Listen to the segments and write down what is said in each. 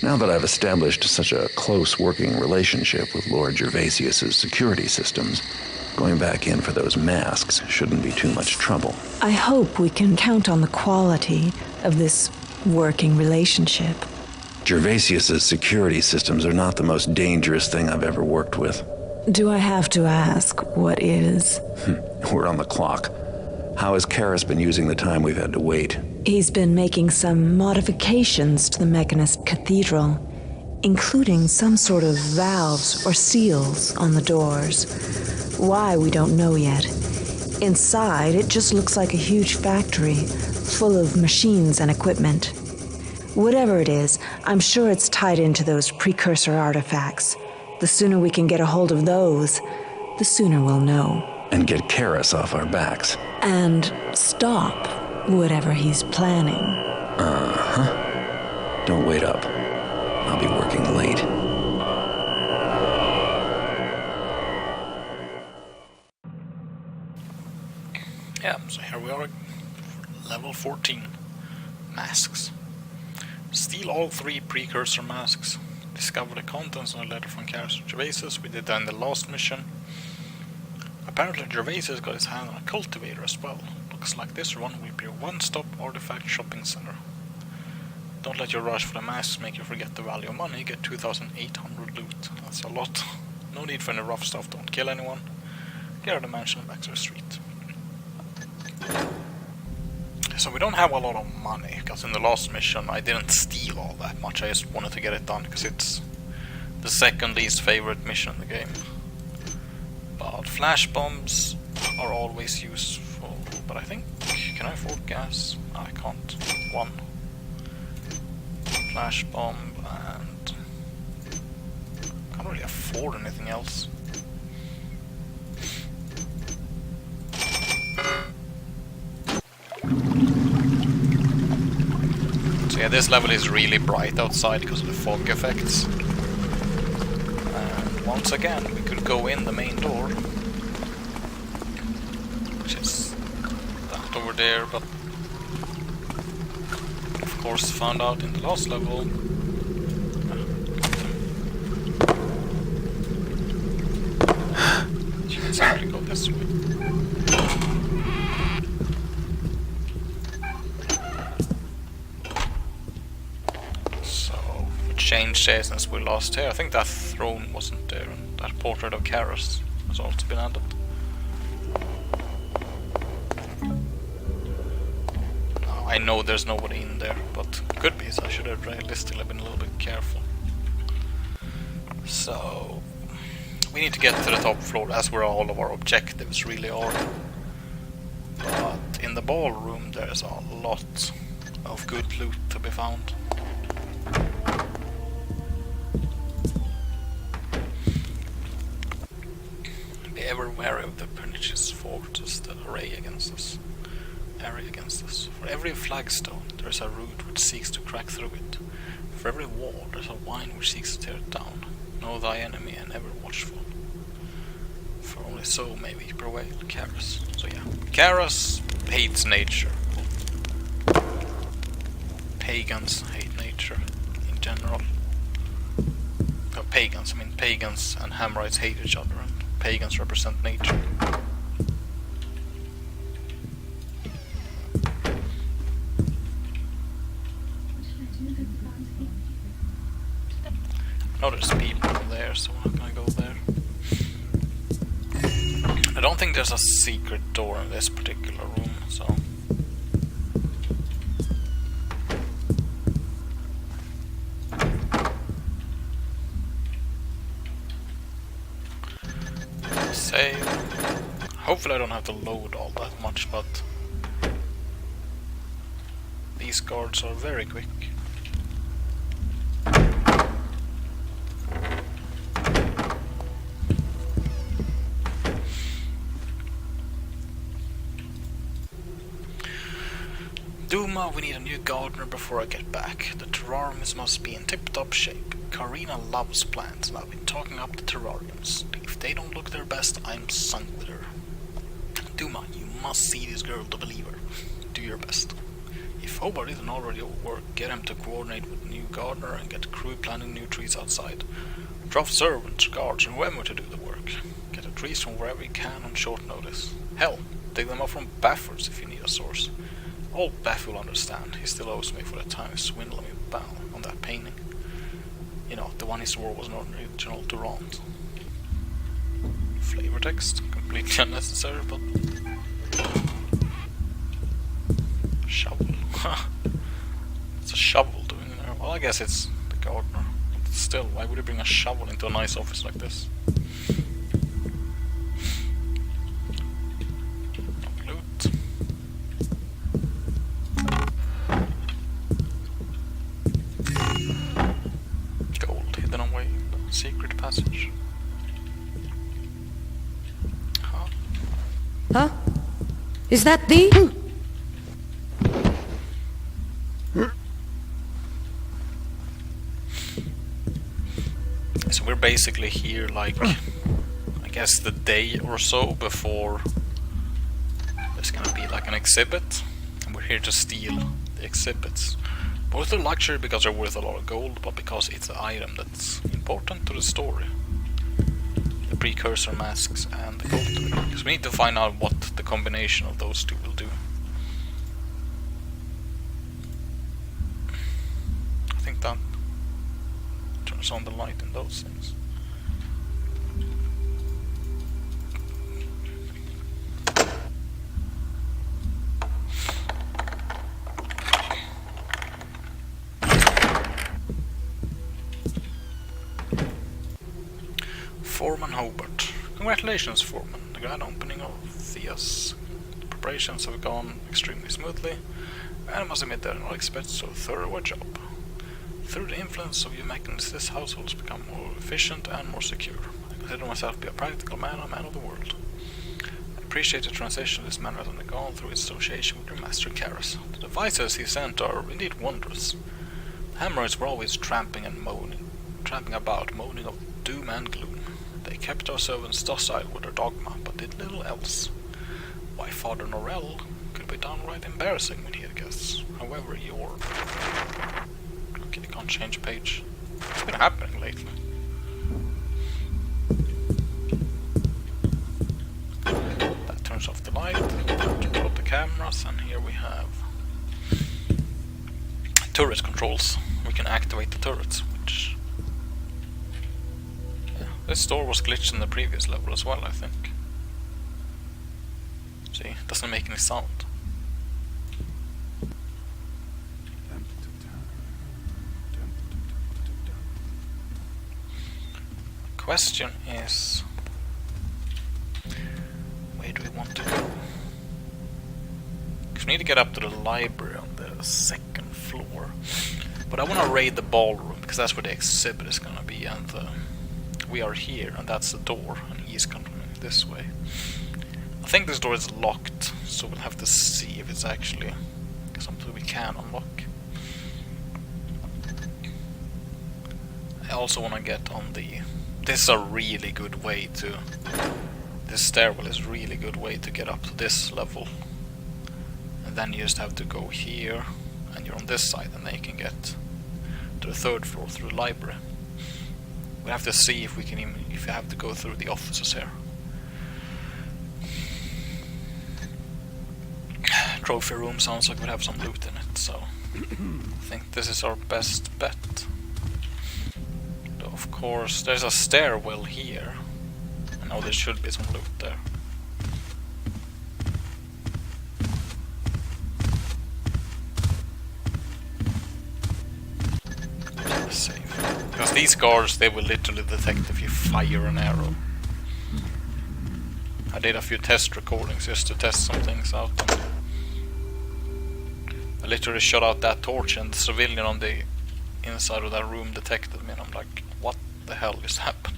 Now that I've established such a close working relationship with Lord Gervasius' security systems, going back in for those masks shouldn't be too much trouble. I hope we can count on the quality of this working relationship. Gervasius' security systems are not the most dangerous thing I've ever worked with. Do I have to ask what is? We're on the clock. How has Karras been using the time we've had to wait? He's been making some modifications to the Mechanist Cathedral, including some sort of valves or seals on the doors. Why, we don't know yet. Inside, it just looks like a huge factory, full of machines and equipment. Whatever it is, I'm sure it's tied into those precursor artifacts. The sooner we can get a hold of those, the sooner we'll know. And get Karras off our backs. And stop whatever he's planning. Uh-huh. Don't wait up. I'll be working late. Yeah, so here we are. Level 14. Masks. Steal all 3 precursor masks. Discover the contents of a letter from Garrett to Gervasius. We did that in the last mission. Apparently Gervasius got his hand on a cultivator as well. Looks like this one will be a one-stop artifact shopping center. Don't let your rush for the masks make you forget the value of money. Get 2,800 loot. That's a lot. No need for any rough stuff. Don't kill anyone. Get out of the mansion and back to the street. So we don't have a lot of money, because in the last mission I didn't steal all that much. I just wanted to get it done because it's the second least favorite mission in the game. But flash bombs are always useful. But I think, can I afford gas? No, I can't. 1 flash bomb, and can't really afford anything else. So yeah, this level is really bright outside because of the fog effects. And once again, we could go in the main door, which is that over there, but of course found out in the last level. You can simply go this way. Changed here since we lost here. I think that throne wasn't there, and that portrait of Karras has also been added. I know there's nobody in there, but could be, so I should have realistically been a little bit careful. So we need to get to the top floor. That's where all of our objectives really are. But in the ballroom there's a lot of good loot to be found. Ever wary of the pernicious fortress that array against us. For every flagstone there is a root which seeks to crack through it. For every wall there is a wine which seeks to tear it down. Know thy enemy and ever watchful. For only so may we prevail. Karras. So yeah, Karras hates nature. Pagans hate nature in general. No, pagans. I mean pagans and Hammerites hate each other. Pagans represent nature. Oh, there's people there, so we're not gonna go there. I don't think there's a secret door in this particular room, so... Save. Hopefully I don't have to load all that much, but these guards are very quick. Duma, we need a new gardener before I get back. The terrariums must be in tip-top shape. Karina loves plants, and I've been talking up the terrariums. If they don't look their best, I'm sunk with her. Duma, you must see this girl to believe her. Do your best. If Hobart isn't already overworked, get him to coordinate with the new gardener and get the crew planting new trees outside. Draft servants, guards, and whoever to do the work. Get the trees from wherever you can on short notice. Hell, dig them up from Baffords if you need a source. Old Baff will understand. He still owes me for the time he swindled me on that painting. You know, the one he swore was not original Durant. Flavor text, completely unnecessary, but... Shovel. It's a shovel doing there. Well, I guess it's the gardener. But still, why would he bring a shovel into a nice office like this? Loot. Gold hidden away in the secret passage. Huh? Is that thee? So we're basically here like, I guess the day or so before there's gonna be like an exhibit, and we're here to steal the exhibits. Both a luxury because they're worth a lot of gold, but because it's an item that's important to the story. The precursor masks and the cultivator, because we need to find out what the combination of those two will do. I think that turns on the light in those things. Foreman Hobart. Congratulations, Foreman. The grand opening of Thea's preparations have gone extremely smoothly, and I must admit that I did not expect so thorough a job. Through the influence of your mechanics, this household has become more efficient and more secure. I consider myself to be a practical man, a man of the world. I appreciate the transition this man has undergone through his association with your master Karas. The devices he sent are indeed wondrous. The Hammerites were always tramping about, moaning of doom and gloom. They kept our servants docile with their dogma, but did little else. Why Father Norrell could be downright embarrassing when he had guests. However, your... Okay, I can't change page. What's been happening lately? That turns off the light, turns off the cameras, and here we have turret controls. We can activate the turrets, which... This door was glitched in the previous level as well, I think. See, it doesn't make any sound. The question is, where do we want to go? Because we need to get up to the library on the second floor. But I want to raid the ballroom, because that's where the exhibit is going to be, and we are here, and that's the door, and he's coming this way. I think this door is locked, so we'll have to see if it's actually something we can unlock. I also want to get on the... This is a really good way to... This stairwell is a really good way to get up to this level. And then you just have to go here, and you're on this side, and then you can get to the third floor through the library. We have to see if we can even, if we have to go through the offices here. Trophy room sounds like we have some loot in it, so I think this is our best bet. Though of course, there's a stairwell here. I know there should be some loot there. Because these guards, they will literally detect if you fire an arrow. I did a few test recordings just to test some things out. I literally shot out that torch and the civilian on the inside of that room detected me, and I'm like, what the hell just happened?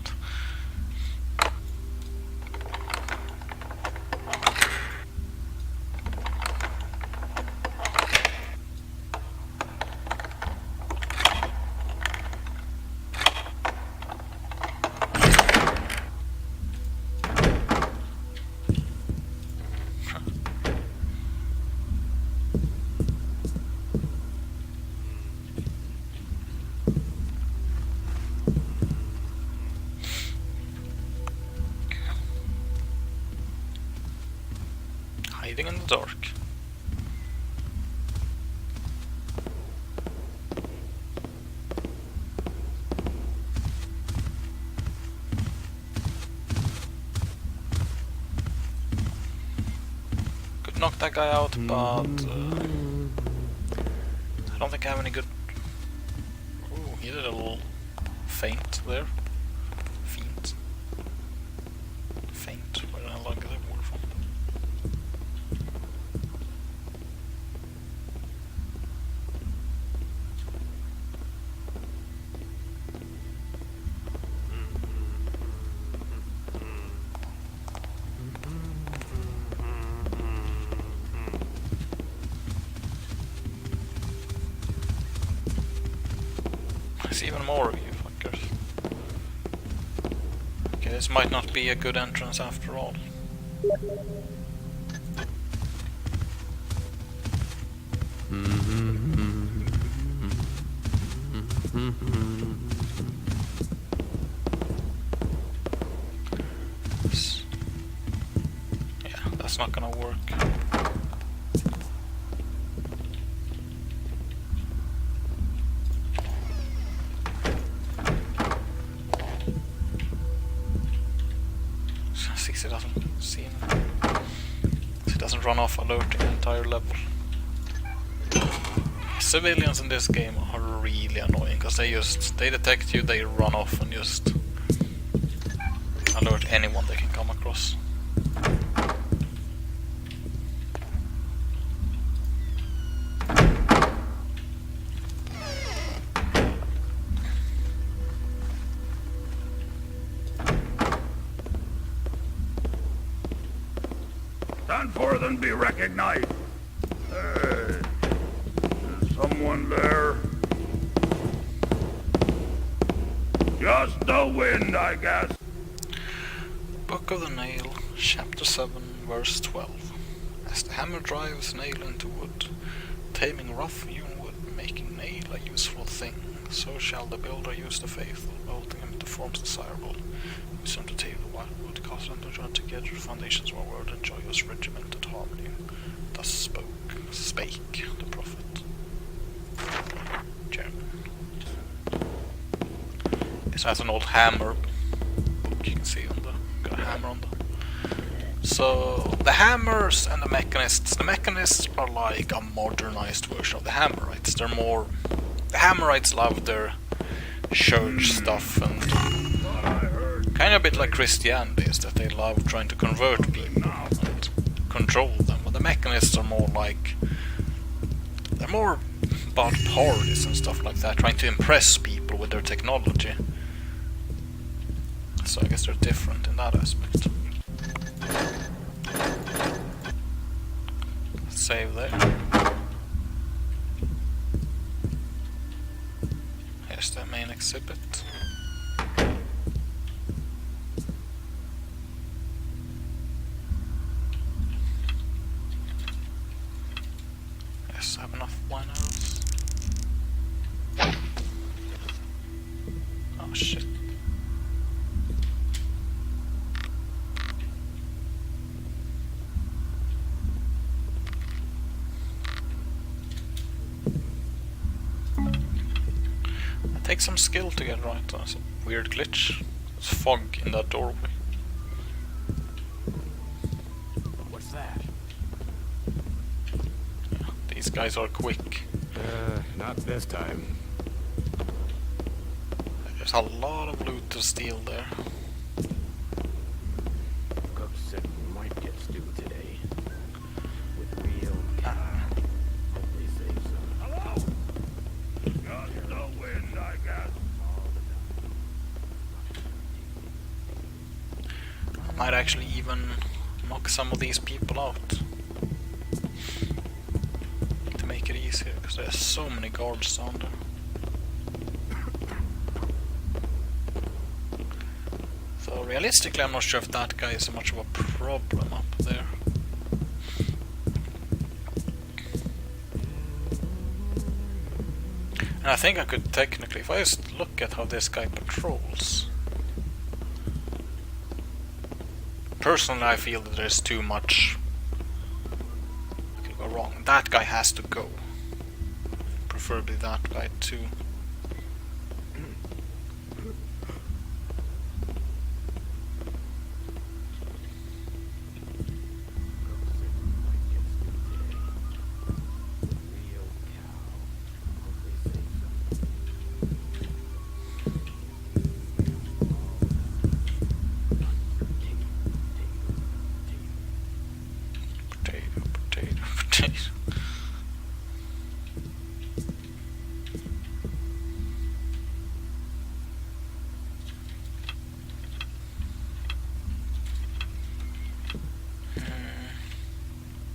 Reading in the dark. Could knock that guy out, but I don't think I have any good... Ooh, he did a little feint there. Feint. Feint, where the hell did I get that word from? There's even more of you fuckers. Okay, this might not be a good entrance after all. Yeah, that's not gonna work. He doesn't see him. He doesn't run off alerting the entire level. Civilians in this game are really annoying because they detect you, they run off and just alert anyone they can come across. Stand forth and be recognized. Hey, is someone there? Just the wind, I guess. Book of the Nail, chapter 7, verse 12. As the hammer drives nail into wood, taming rough-hewn wood, making nail a useful thing, so shall the builder use the faithful, molding him into forms desirable. Use him to tame the wild wood, cause them to join together, foundations one word, and joyous regimented harmony. Thus spake the prophet. German. This has an old hammer book, you can see on the, got a hammer on the... So, the hammers and the mechanists are like a modernized version of the hammerites. They're more... The hammerites love their church stuff and kind of a bit like Christianity is that they love trying to convert people and control them. But the mechanists are more like... They're more about parties and stuff like that, trying to impress people with their technology. So I guess they're different in that aspect. Let's save there. Here's the main exhibit. Yes, I have enough wine arrows. Oh shit. Take some skill to get right. That's a weird glitch. There's fog in that doorway. What's that? Yeah, these guys are quick. Not this time. There's a lot of loot to steal there. Cook said we might get stewed today. With real care. Hopefully save some. Hello? Just the wind, I guess. I might actually even knock some of these people out. To make it easier, because there's so many guards down there. So realistically, I'm not sure if that guy is so much of a problem up there. And I think I could technically, if I just look at how this guy patrols. Personally, I feel that there's too much wrong. That guy has to go. Preferably that guy too.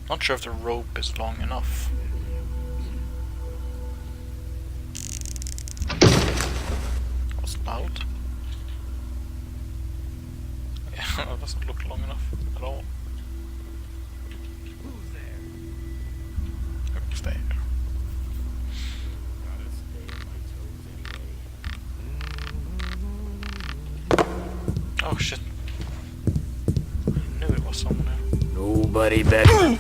Not sure if the rope is long enough. Was loud? Yeah, that doesn't look long enough at all. Who's there? Who's there? Gotta stay on my toes anyway. Oh shit. I knew it was someone there. Nobody better.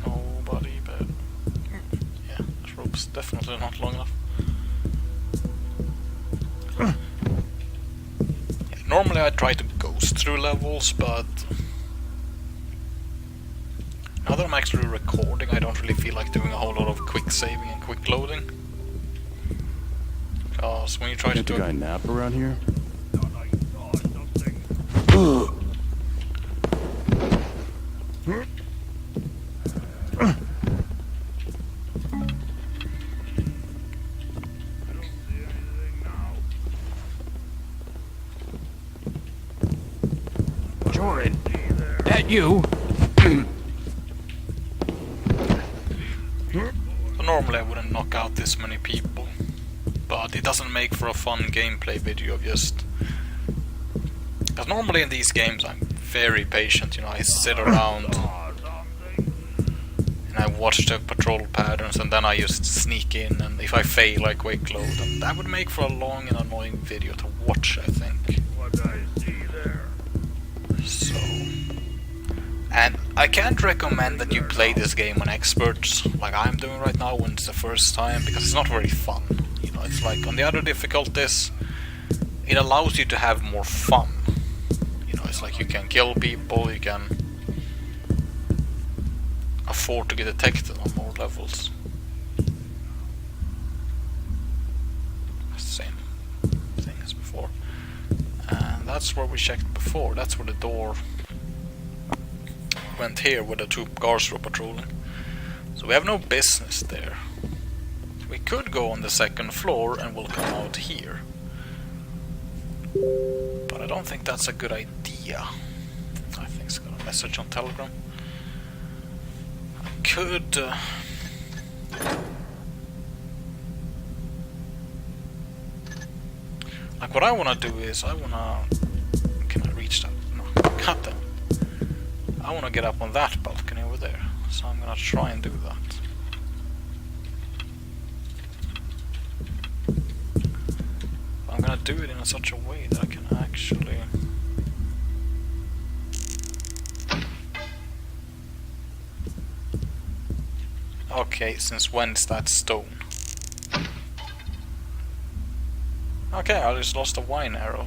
Nobody but... Yeah, this rope's definitely not long enough. Yeah, normally I try to ghost through levels, but... now that I'm actually recording, I don't really feel like doing a whole lot of quick saving and quick loading. Because when you try to Can't the do... guy nap around here? Thought I saw something. I don't see anything now. Jordan, See there. that you? So normally I wouldn't knock out this many people, but it doesn't make for a fun gameplay video of just... because normally in these games I'm very patient, you know, I sit around Saw something. and I watch the patrol patterns and then I just sneak in, and if I fail I quick load, and that would make for a long and annoying video to watch, I think. What I see there. So... and I can't recommend that you play this game on experts, like I'm doing right now when it's the first time, because it's not very fun. You know, it's like on the other difficulties, it allows you to have more fun. You know, it's like you can kill people, you can afford to get detected on more levels. Same thing as before. And that's where we checked before, that's where the door went here, where the two guards were patrolling. So we have no business there. We could go on the second floor and we'll come out here. But I don't think that's a good idea. I think it's got a message on Telegram. I could... like what I wanna do is, I wanna... can I reach that? No, cut them. I wanna get up on that balcony over there. So I'm gonna try and do that. I'm gonna do it in such a way that I can actually... okay, since when is that stone? Okay, I just lost a wine arrow.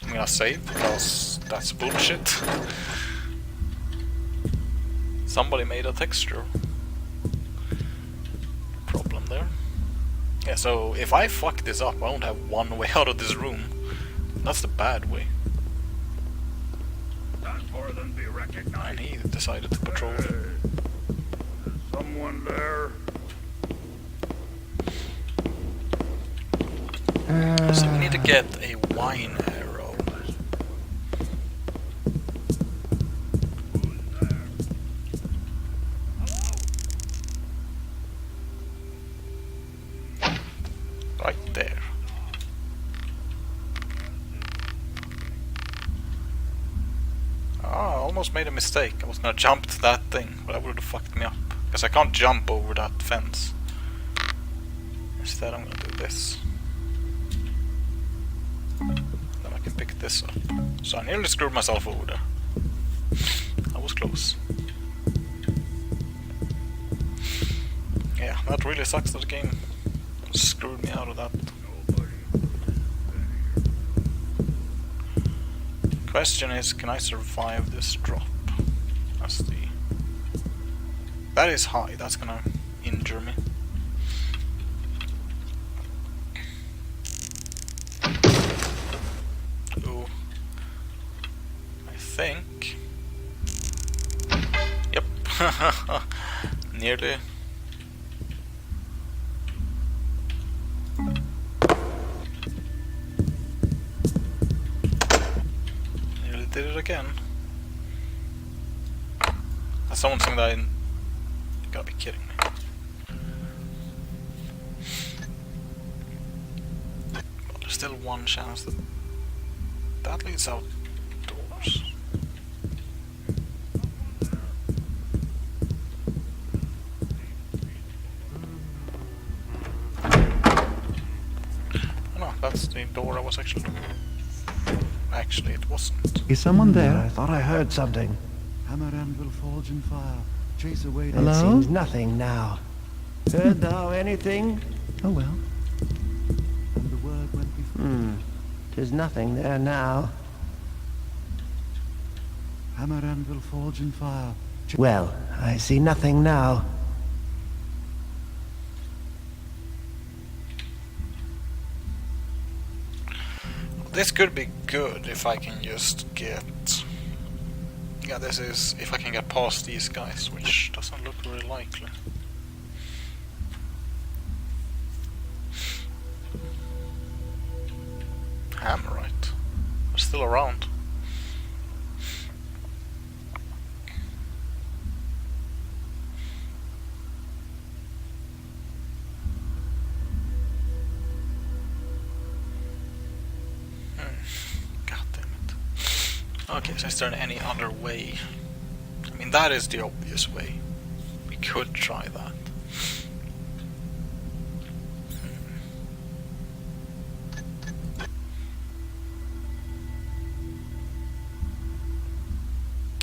I'm gonna save, because that's bullshit. Somebody made a texture problem there. Yeah, so if I fuck this up, I won't have one way out of this room. That's the bad way. Not more than be And recognized. he decided to patrol. Hey, there's someone there. So we need to get a wine arrow. Right there. Ah, I almost made a mistake. I was gonna jump to that thing, but that would have fucked me up. Because I can't jump over that fence. Instead I'm gonna do this. Then I can pick this up. So I nearly screwed myself over there. was close. Yeah, that really sucks that the game screwed me out of that. Question is, can I survive this drop? That's the... That is high, that's gonna injure me. Ooh. I think... Yep. Nearly. Nearly did it again. That's something that you gotta be kidding me. Well, there's still one chance that that leads outdoors. No, that's the door I was actually looking for. Actually, it wasn't. Is someone there? I thought I heard something. Hammer anvil forge and fire. Chase away. It seems nothing now. Heard thou anything? Oh well. And the word went before. 'Tis nothing there now. Hammer anvil forge and fire. Well, I see nothing now. This could be good if I can just get... Yeah, this is if I can get past these guys, which doesn't look very likely. Hammerite. They're still around. Okay, so is there any other way? I mean, that is the obvious way. We could try that.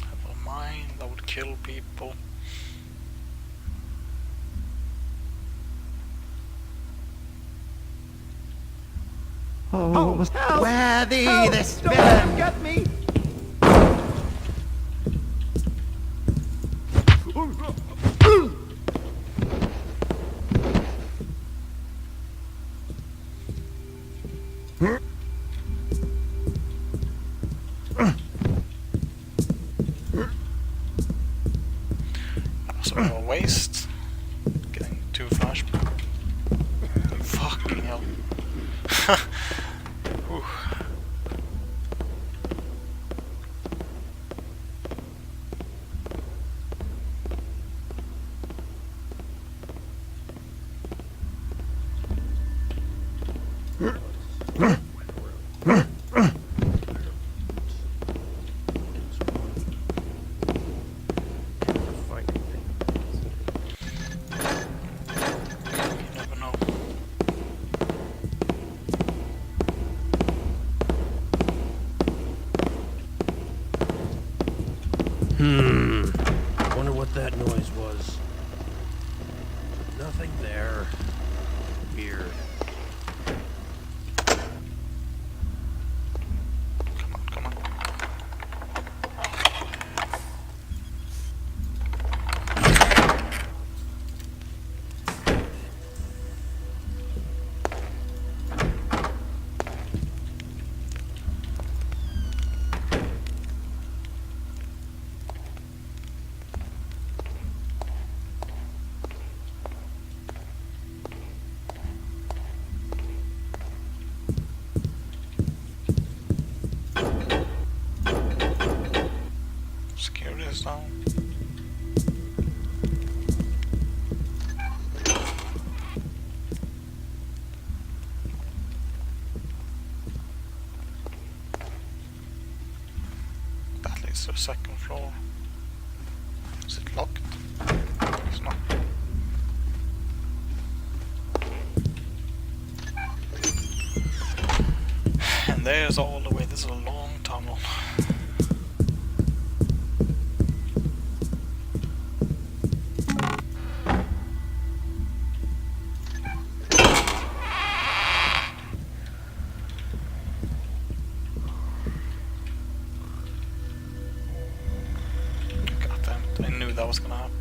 Have a mine that would kill people. Oh, what was that? Where thee, this villain? Get me! That was a waste. Getting too flash. Fucking hell. Whew. Wonder what that noise was. Nothing there. Weird. Come on, come on. Security is down. That leads to the second floor. Is it locked? It's not. And there's all the way. This is a long tunnel. that was gonna happen.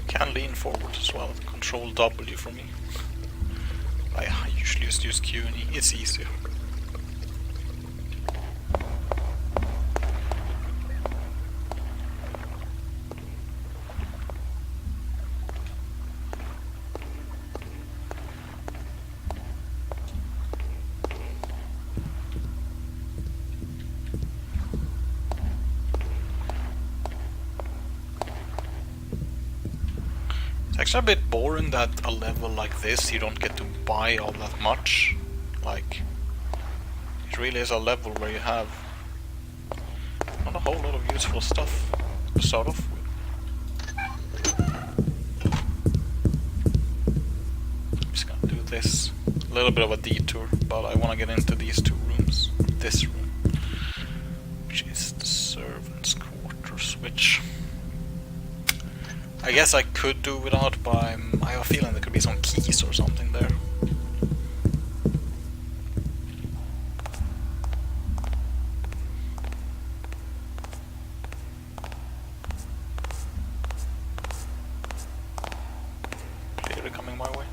Can lean forward as well. Control W for me. I usually just use Q and E. It's easier. It's actually a bit boring that a level like this you don't get to buy all that much. Like, it really is a level where you have not a whole lot of useful stuff to start off with. I'm just gonna do this. A little bit of a detour, but I want to get into these two rooms. This room, which is the servants' quarters, which I guess I could do without, but I have a feeling there could be some keys or something there. Clearly coming my way.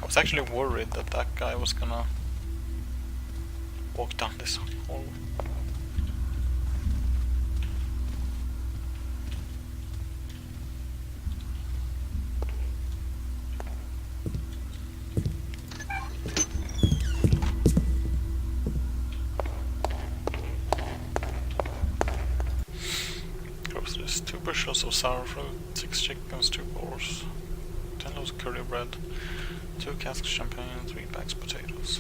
I was actually worried that that guy was gonna walk down this hallway. Groceries: 2 bushels of sour fruit, 6 chickens, 2 boars, 10 loaves of curly bread, 2 casks of champagne, 3 bags of potatoes.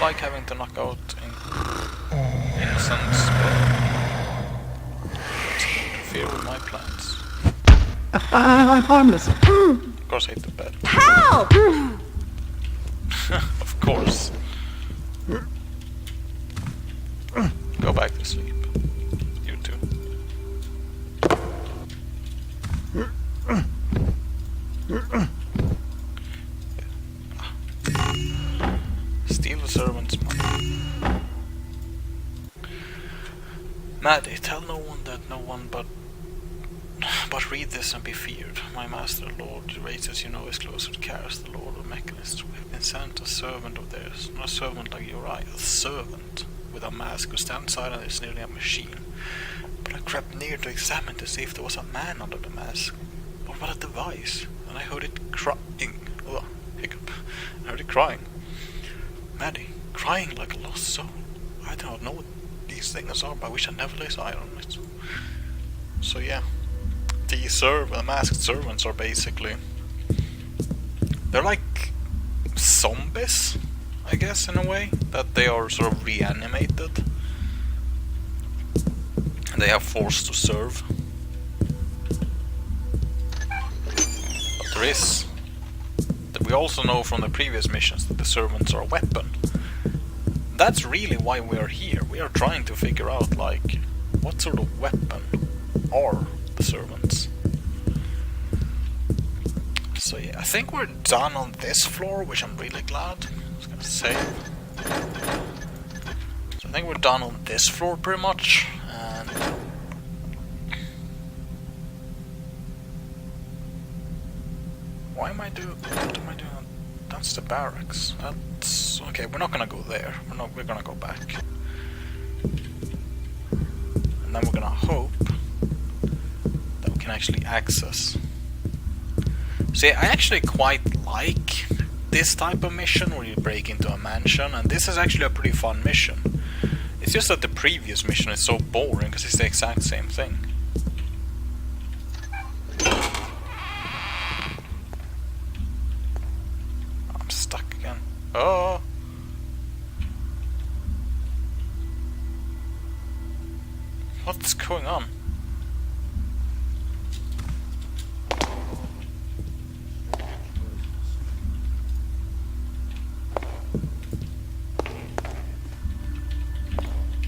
Like having to knock out innocents, but interfere with my plans. I'm harmless. Of course I hit the bed. Help! Of course. Go back to sleep. You too. Steal the servant's money. Maddie, tell no one that no one but read this and be feared. My master, Lord Gervasius, you know, is closer to Chaos, the Lord of Mechanists. We have been sent a servant of theirs, not a servant like you or I, a servant with a mask who stands silent and is nearly a machine. But I crept near to examine to see if there was a man under the mask, or what a device, and I heard it crying. Ugh, hiccup. I heard it crying. Maddie, crying like a lost soul. I do not know what these things are, but I wish I never laid eyes on it. So yeah, the masked servants are basically, they're like zombies, I guess, in a way, that they are sort of reanimated and they are forced to serve. But there is, we also know from the previous missions that the servants are a weapon. That's really why we are here. We are trying to figure out, like, what sort of weapon are the servants. So yeah, I think we're done on this floor, which I'm really glad. I was gonna save. So I think we're done on this floor pretty much, and am I doing? What am I doing? That's the barracks. That's okay. We're not gonna go there. We're gonna go back, and then we're gonna hope that we can actually access. See, I actually quite like this type of mission where you break into a mansion, and this is actually a pretty fun mission. It's just that the previous mission is so boring because it's the exact same thing. I'm stuck again. Oh! What's going on?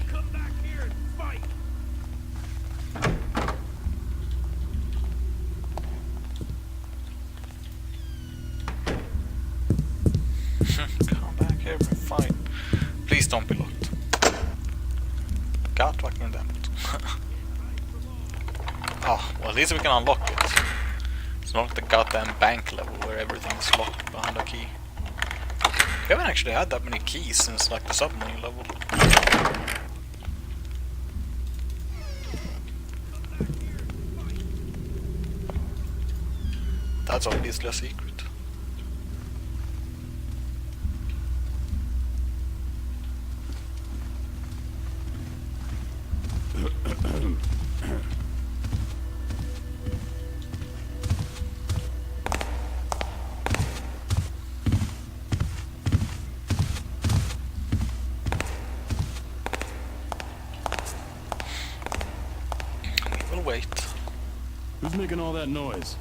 Come back here and fight. Please don't be locked. God fucking damn it. Oh, well at least we can unlock it. It's not like the goddamn bank level where everything's locked behind a key. We haven't actually had that many keys since like the submarine level. That's obviously a secret. We'll wait. Who's making all that noise?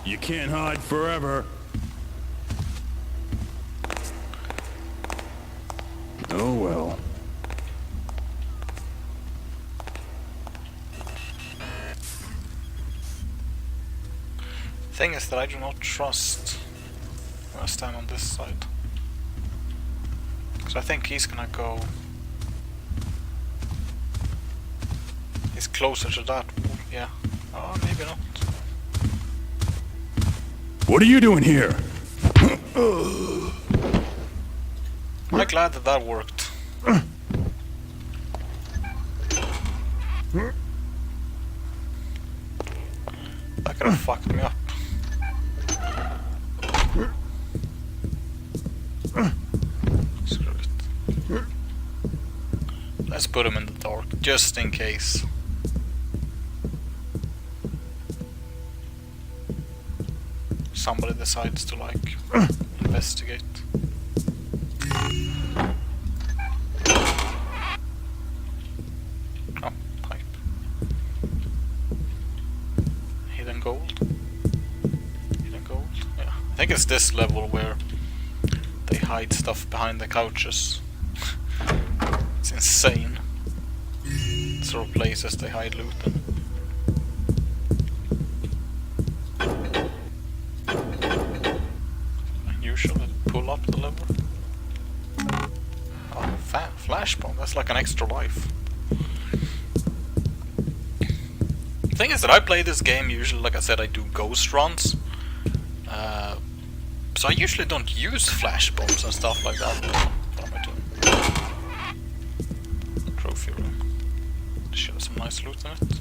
You can't hide forever. Oh well. Thing is that I do not trust when I stand on this side. Because I think he's gonna go... He's closer to that wall, yeah. Oh, maybe not. What are you doing here? I'm glad that that worked. That could have fucked me up. Screw it. Let's put him in the dark, just in case. Somebody decides to, like, investigate. Oh, pipe. Hidden gold? Hidden gold? Yeah. I think it's this level where they hide stuff behind the couches. It's insane. Sort of places they hide loot in. Unusual, pull up the lever. Oh, flash bomb, that's like an extra life. The thing is that I play this game usually, like I said, I do ghost runs. So I usually don't use flash bombs and stuff like that. What am I doing? Trophy room. Should have some nice loot in it.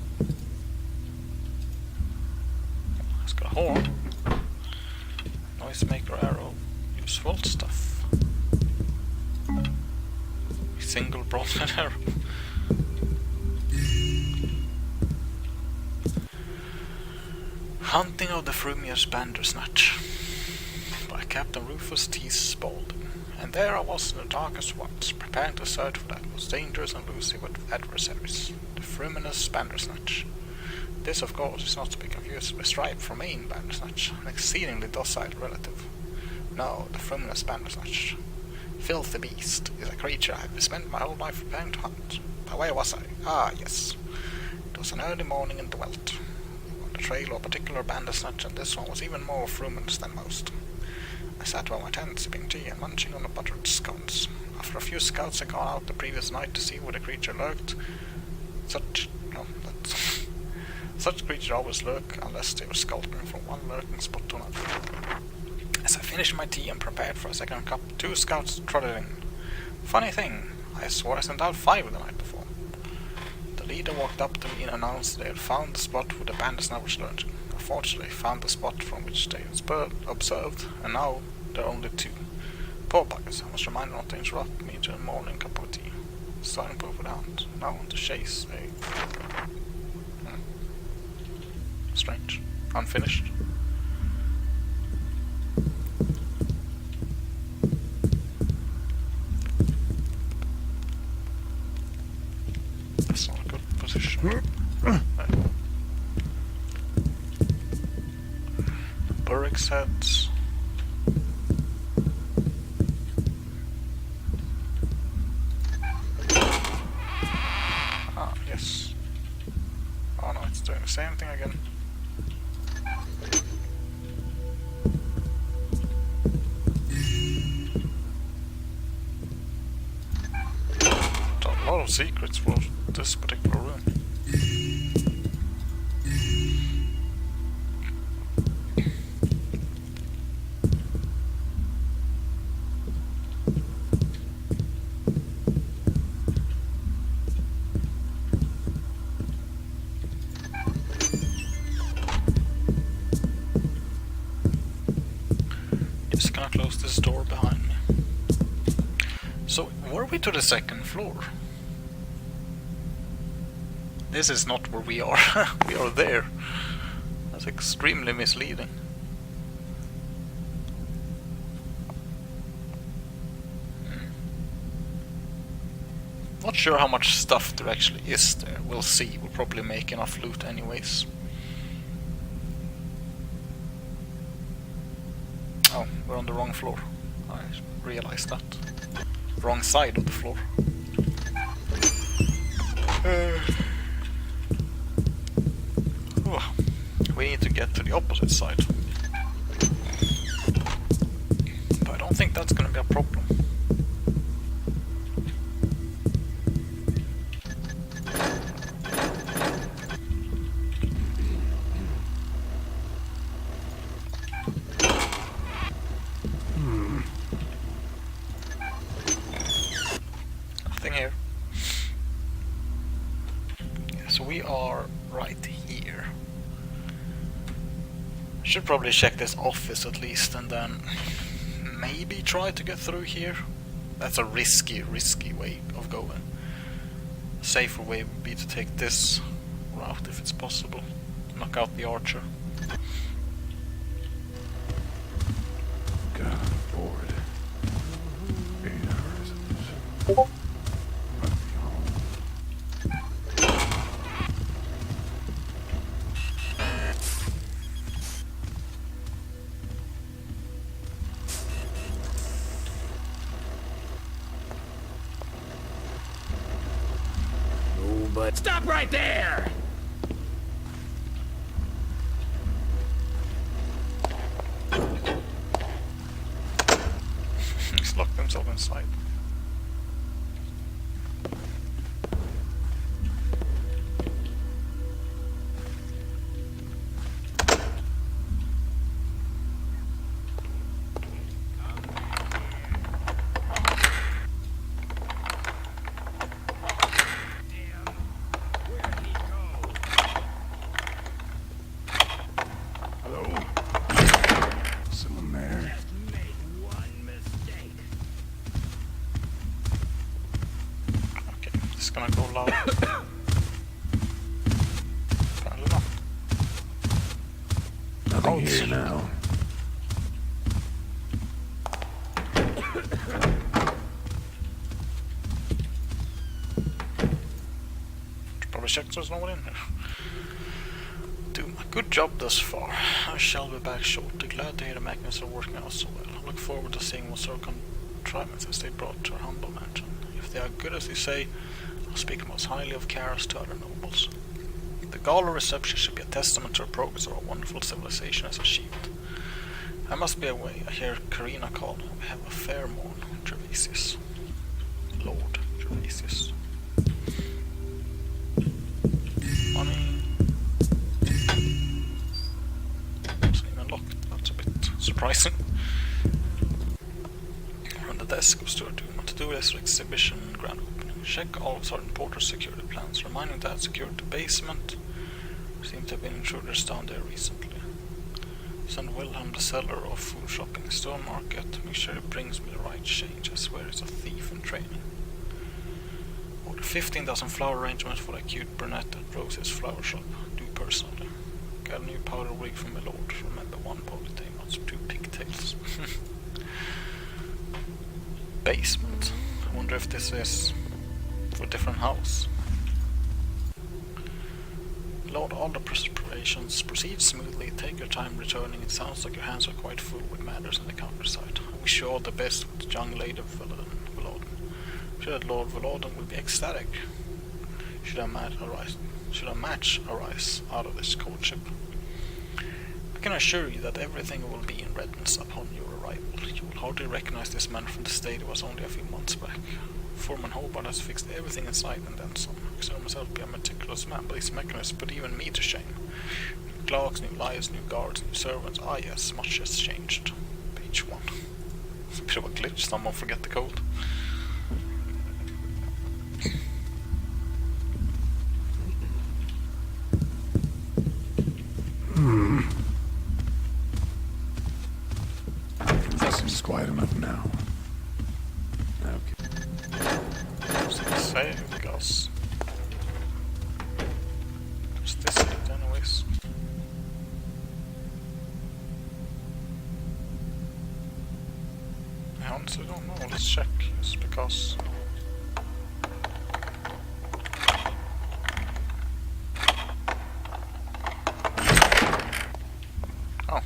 It's got a horn. Noisemaker arrow. Useful stuff. Single broken arrow. Hunting of the Frumious Bandersnatch by Captain Rufus T. Spaulding. And there I was in the darkest woods, preparing to search for that most dangerous and elusive of adversaries, the Frumious Bandersnatch. This, of course, is not to be confused with Stripe from Maine Bandersnatch, an exceedingly docile relative. No, the Frumious Bandersnatch, filthy beast, is a creature I have spent my whole life preparing to hunt. But where was I? Ah, yes. It was an early morning in the veldt. On the trail of a particular Bandersnatch, and this one was even more fruminous than most. I sat by my tent, sipping tea and munching on the buttered scones. After a few scouts had gone out the previous night to see where the creature lurked, Such creatures always lurk unless they are skulking from one lurking spot to another. As I finished my tea and prepared for a second cup, 2 scouts trotted in. Funny thing, I swore I sent out 5 the night before. The leader walked up to me and announced they had found the spot where the bandits now was lurking. Unfortunately, found the spot from which they observed, and now there are only 2. Poor buggers, I must remind them not to interrupt me during the morning cup of tea. Starting to over the hunt. Now on to chase Strange. Unfinished. That's not a good position. Burrick's heads. Ah, yes. Oh no, it's doing the same thing again. A lot of secrets for this particular room. Just gonna close this door behind me. So, were we to the 2nd floor? This is not where we are. We are there. That's extremely misleading. Not sure how much stuff there actually is there. We'll see. We'll probably make enough loot anyways. Oh, we're on the wrong floor. I realized that. Wrong side of the floor. Oh, we need to get to the opposite side. But I don't think that's gonna be a problem. Nothing here. So we are right here. Should probably check this office at least and then maybe try to get through here. That's a risky way of going. A safer way would be to take this route if it's possible. Knock out the archer. God, I'm bored. 8 hours of this. Must be home. Oh, but stop right there! He's locked himself inside. Hello? Someone there? Okay, this is gonna go loud. Apparently not. Nothing Ouch. here now. Probably check there's no one in here. Doing a good job thus far. I shall be back shortly. Glad to hear the mechanisms are working out so well. I look forward to seeing what sort of contrivances they brought to our humble mansion. If they are good as they say, I'll speak most highly of Karas to other nobles. The gala reception should be a testament to our progress our wonderful civilization has achieved. I must be away. I hear Karina call. We have a fair morn, Gervasius. Lord Gervasius. Money. surprising. On the desk of Stuart Doom, on to-do list for exhibition and grand opening. Check all of Sergeant Porter's security plans, reminding that secured the basement. Seem to have been intruders down there recently. Send Wilhelm, the seller of food shopping stone market. Make sure he brings me the right change. I swear he's a thief in training. Order 15,000 flower arrangements for the acute brunette at Rose's flower shop. Do personally. Got a new powder wig from my lord. Remember, one ponytail, not two pigtails. Basement. I wonder if this is for a different house. Lord, all the preparations proceed smoothly. Take your time returning. It sounds like your hands are quite full with matters in the countryside. I wish you all the best with the young lady Veloden. I'm sure that Lord Veloden will be ecstatic. Should a match arise out of this courtship. I can assure you that everything will be in readiness upon your arrival. You will hardly recognize this man from the state it was only a few months back. Foreman Hobart has fixed everything inside and then some. I consider myself to be a meticulous man, but these mechanists put even me to shame. New clerks, new liars, new guards, new servants. Ah yes, much has changed. Page 1. It's a bit of a glitch, someone forget the code. This is quiet enough now. Okay. Save because just this it anyways. I honestly don't know, let's check just because. Oh.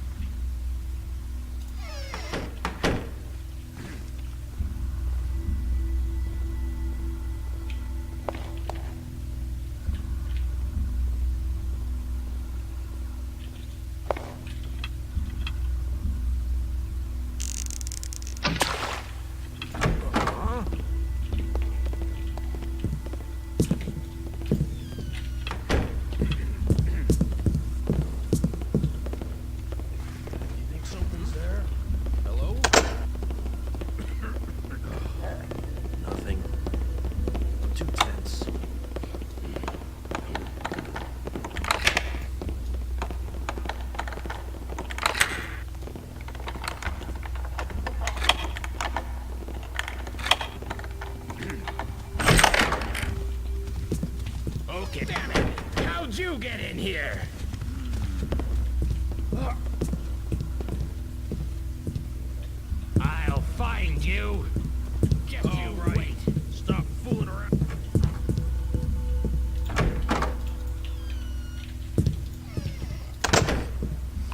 Nothing. I'm too tense. Okay, damn it! How'd you get in here? I'll find you. Just you wait. Stop fooling around.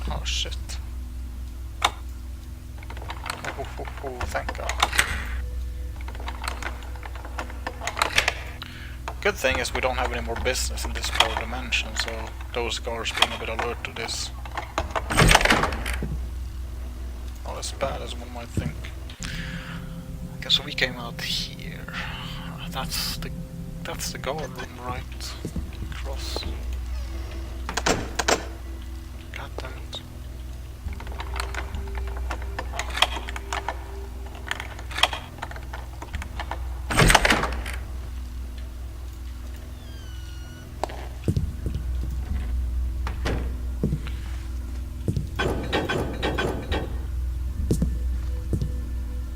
Oh shit. Oh, thank God. Good thing is we don't have any more business in this power dimension, so those guards being a bit alert to this. Not as bad as one might think. Okay, so we came out here. That's the guard room, right? Across. God damn it.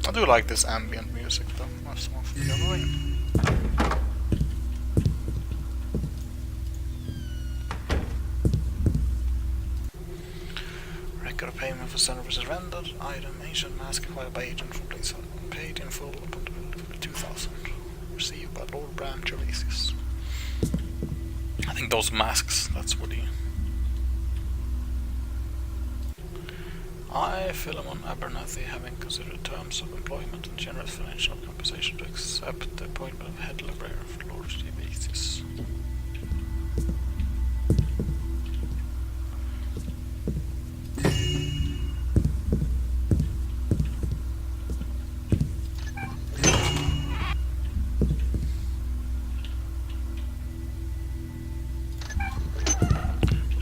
I do like this ambient music though, that's one thing annoying. Record of payment for services rendered, item, ancient mask acquired by agent from place paid in full upon delivery 2000. Received by Lord Bram Gervasius. I think those masks, that's what he... I, Philemon Abernathy, having considered terms of employment and generous financial compensation to accept the appointment of head librarian for Lord Gervasius.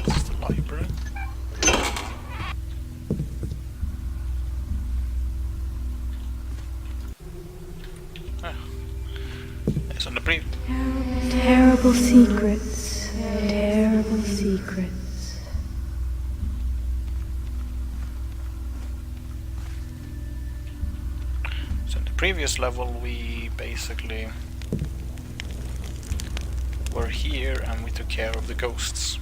This is the library. It's on the brief. Terrible secrets. Terrible secrets. So in the previous level we basically were here and we took care of the ghosts.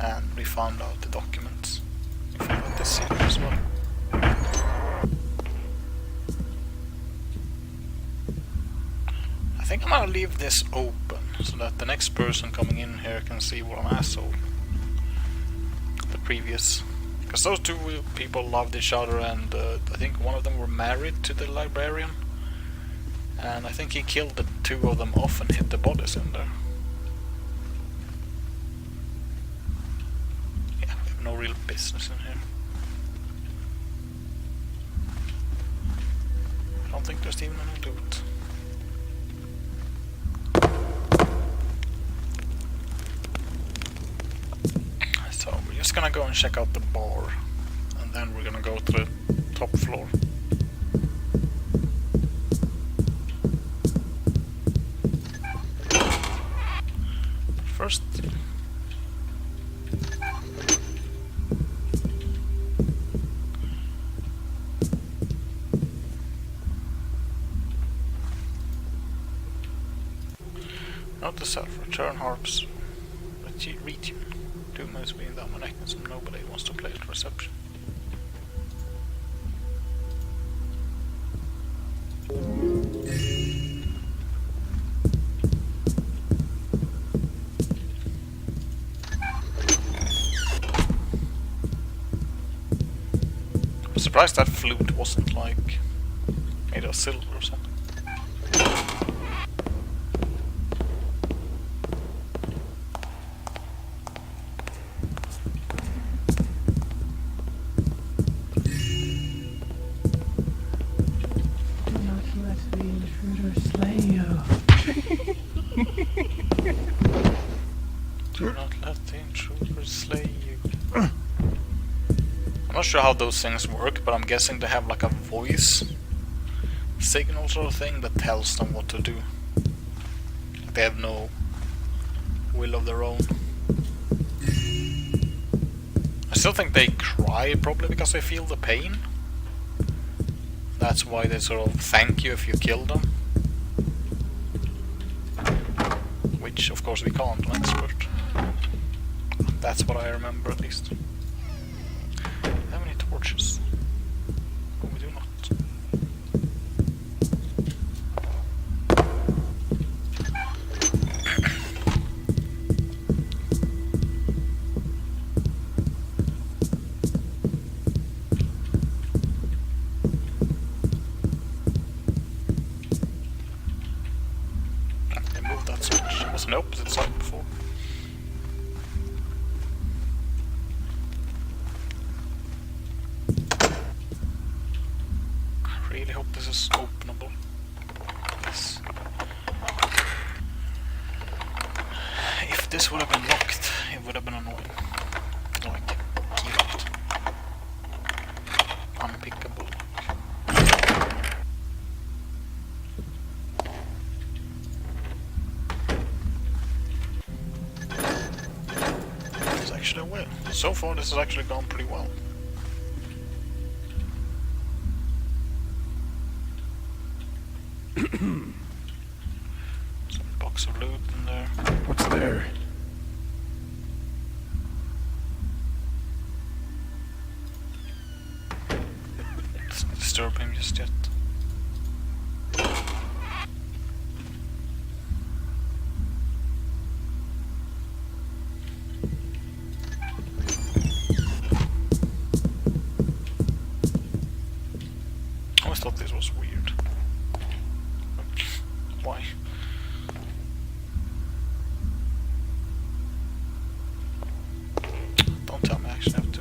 And we found out the documents. We found out this secret as well. I think I'm gonna leave this open so that the next person coming in here can see what an asshole the previous, because those two people loved each other, and I think one of them were married to the librarian, and I think he killed the two of them off and hid the bodies in there. Yeah, we have no real business in here. I don't think there's even any loot. So we're just gonna go and check out the bar, and then we're gonna go to the top floor. First, not the self, return harps, retune. 2 minutes being down my mechanism, nobody wants to play at reception. I'm surprised that flute wasn't like made of silver or something. Do not let the intruder slay you. I'm not sure how those things work, but I'm guessing they have like a voice signal sort of thing that tells them what to do. They have no will of their own. I still think they cry, probably because they feel the pain. That's why they sort of thank you if you kill them. Which, of course, we can't, I'm expert. That's what I remember, at least. Do we have any torches? No, we do not. They moved that switch. It was on the opposite side before. I really hope this is openable. Yes. If this would have been locked, it would have been annoying. Like, key locked. Unpickable. It's actually well. So far, this has actually gone pretty well. Some box of loot in there. What's there? Doesn't disturb him just yet. I always thought this was weird. Why? Don't tell me I actually have to.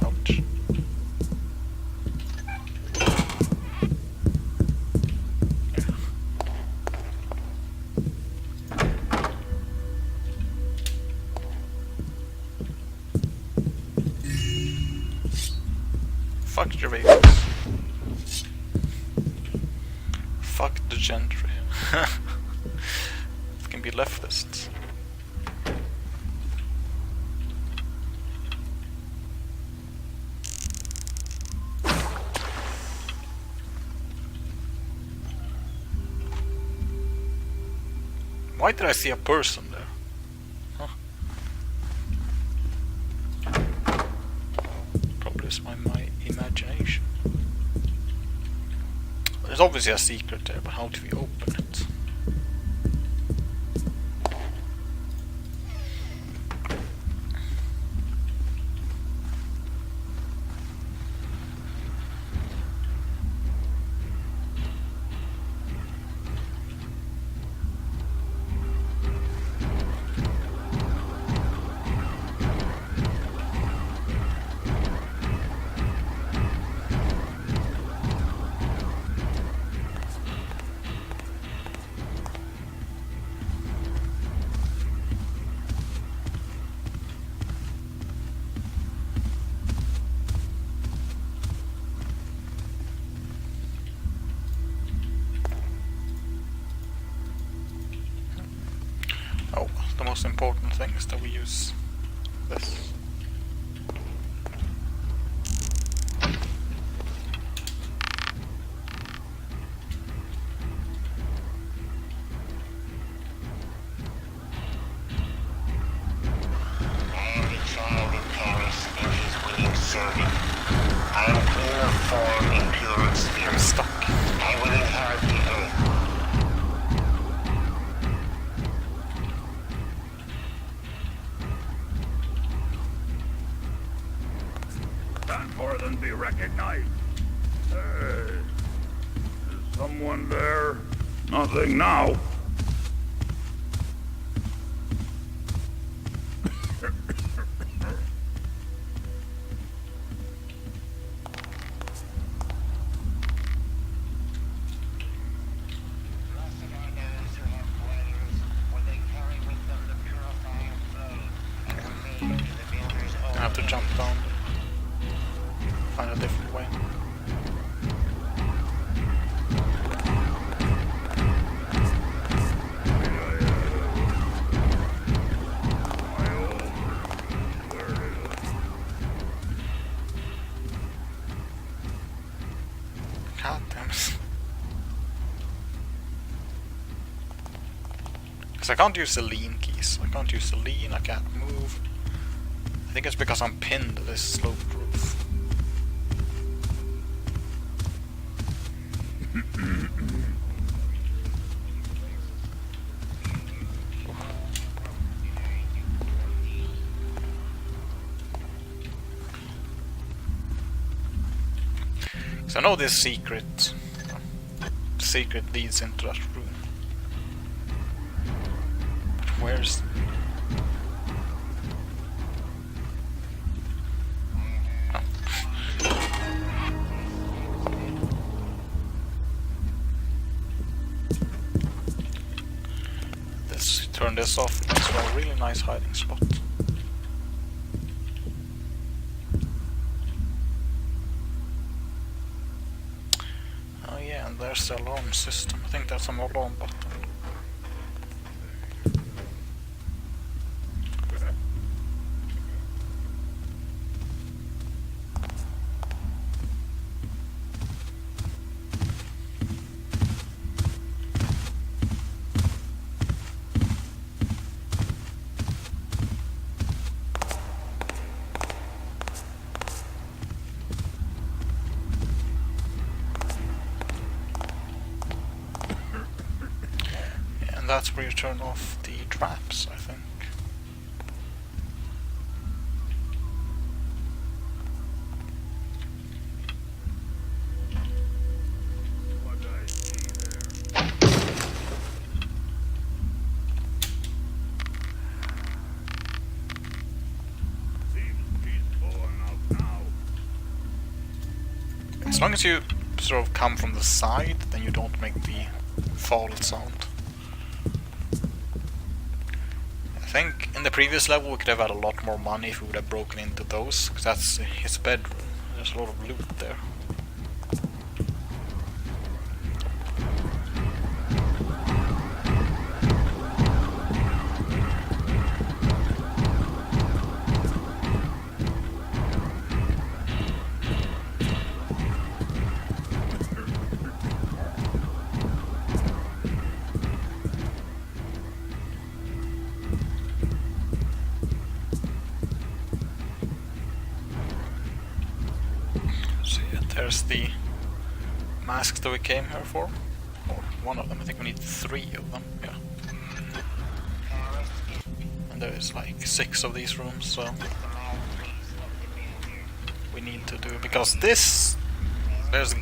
Ouch. Fuck Gervasius. the gentry. It can be leftists. Why did I see a person there? Huh. Probably it's my imagination. There's obviously a secret there, but how do we open it? Oh, the most important thing is that we use this. I'm stuck. I will inherit the earth. Stand more than be recognized. Is someone there? Nothing now. I have to jump down. Find a different way. God damn it. Because I can't use the lean keys. I can't use the lean, I can't move. I think it's because I'm pinned to this sloped roof. So I know this secret leads into that room. But where's... Let's turn this off. It's a really nice hiding spot. Oh yeah, and there's the alarm system. I think that's an alarm button. And that's where you turn off the traps, I think. What I see there. Seems peaceful enough now. As long as you sort of come from the side, then you don't make the fall sound. I think in the previous level we could have had a lot more money if we would have broken into those, because that's his bedroom. There's a lot of loot there. There's the masks that we came here for. Or one of them. I think we need 3 of them. Yeah. And there's like 6 of these rooms, so we need to do, because there's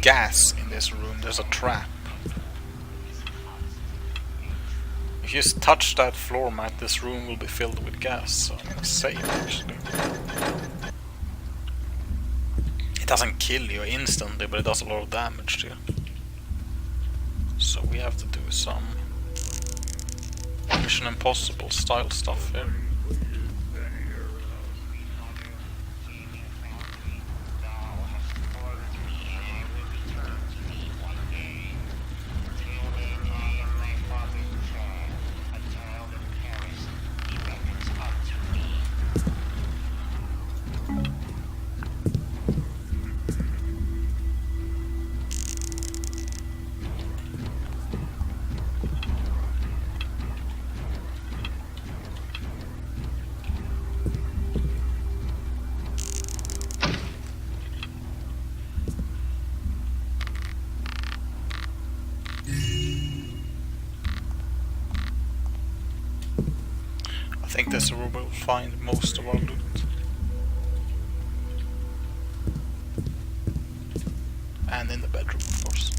gas in this room. There's a trap. If you just touch that floor mat, this room will be filled with gas. So I'm gonna save actually. It doesn't kill you instantly, but it does a lot of damage to you. So we have to do some Mission Impossible style stuff here. I think this is where we'll find most of our loot. And in the bedroom, of course.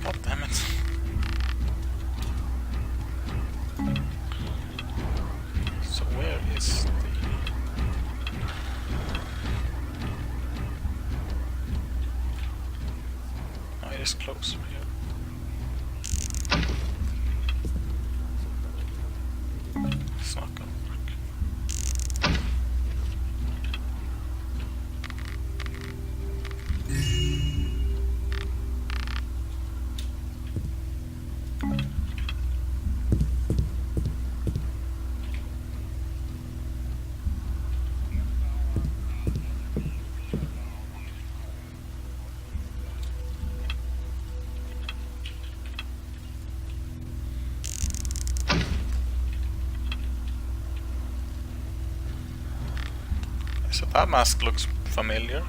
God damn it. So where is the... It is close from here. It's not gonna work. So that mask looks familiar.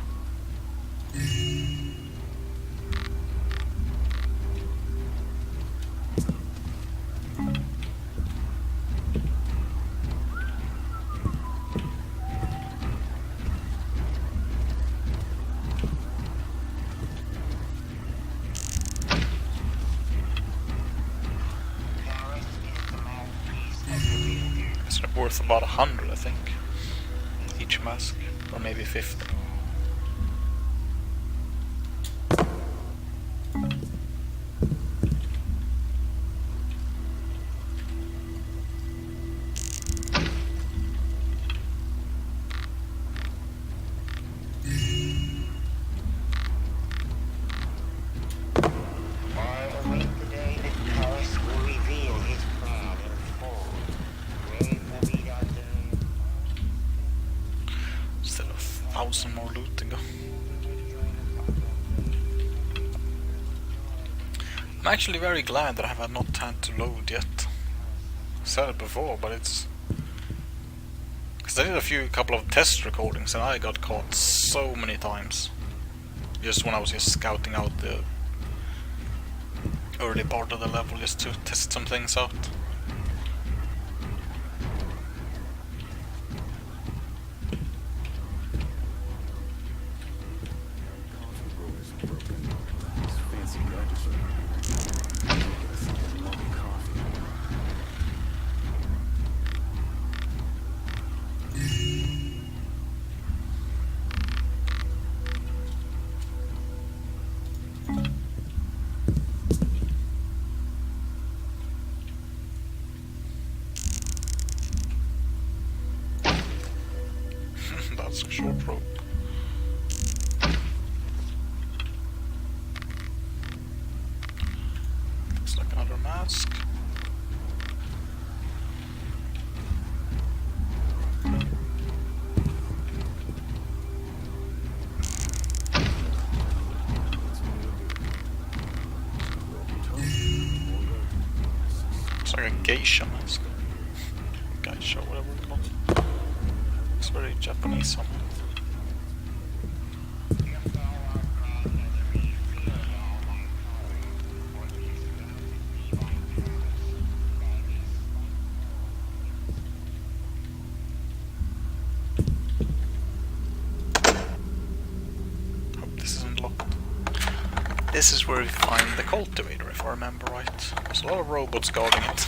It's worth about 100, I think. Each mask, or maybe 50. Some more loot to go. I'm actually very glad that I have not had to load yet. I said it before, but it's because I did a couple of test recordings and I got caught so many times. Just when I was just scouting out the early part of the level, just to test some things out. That's a short rope. Looks like another mask. It's like a geisha mask. Flash or whatever we call it. It's very Japanese somehow. Hope this isn't locked. This is where we find the cultivator, if I remember right. There's a lot of robots guarding it.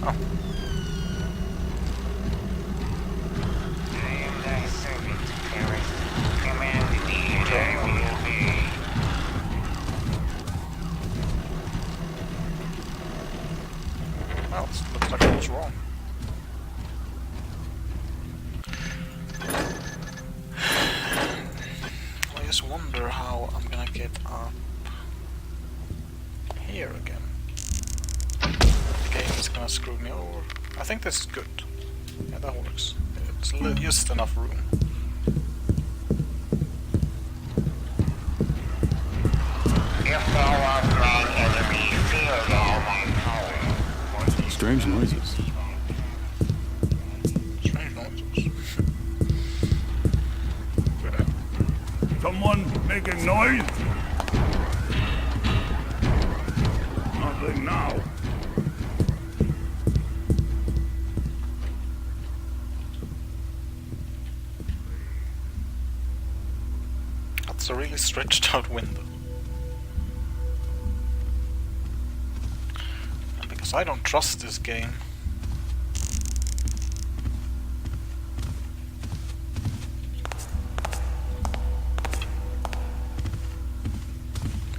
Oh. I am thy servant, Garrett. Command me, and I will obey. Well, it looks like I was wrong. I just wonder how I'm gonna get up here again. The game is gonna screw me over. I think this is good. Yeah, that works. It's just enough room. If thou art mine enemy, fear thou my power. Strange noises. Strange noises. Someone making noise? Nothing now. That's a really stretched out window. And because I don't trust this game.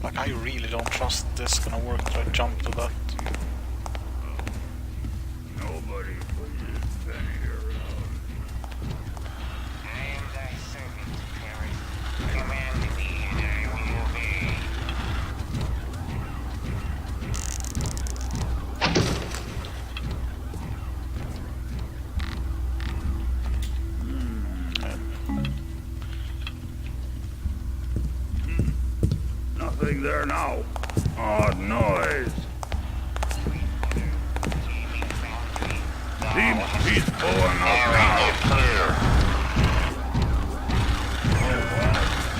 Like, I really don't trust this gonna work if I jump to that. Nobody please stand here around. I am thy servant, Garrett. Command me, and I will obey. Nothing there now. Odd noise. Seems peaceful enough now. Clear.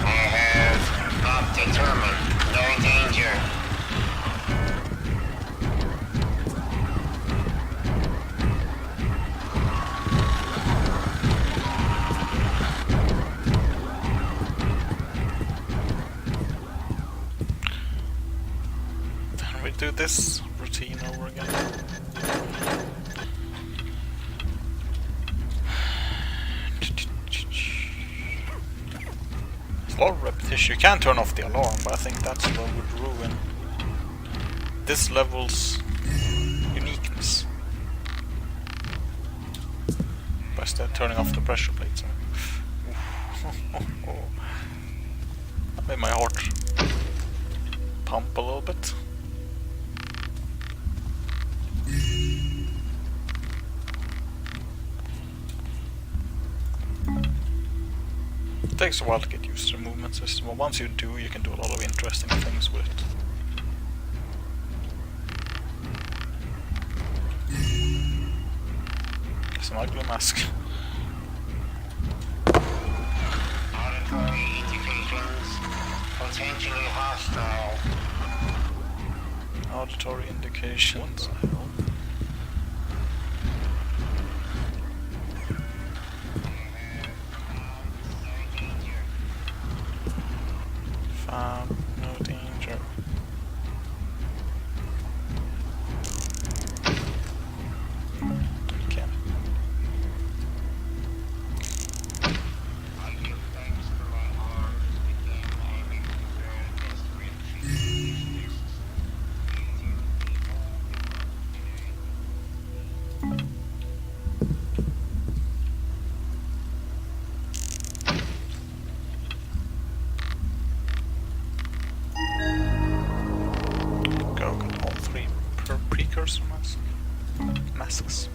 I have not determined. No danger. Then we do this routine over again. There's a lot of repetition. You can turn off the alarm, but I think that's what would ruin this level's uniqueness. By instead turning off the pressure plates. That made my heart pump a little bit. It takes a while to get used to the movement system, but once you do, you can do a lot of interesting things with it. It's an ugly mask. Auditory indications. Potentially hostile. Auditory indications. Found no danger. Okay. I give thanks for my arms. With them I may preserve this rich. Go get all three precursor masks.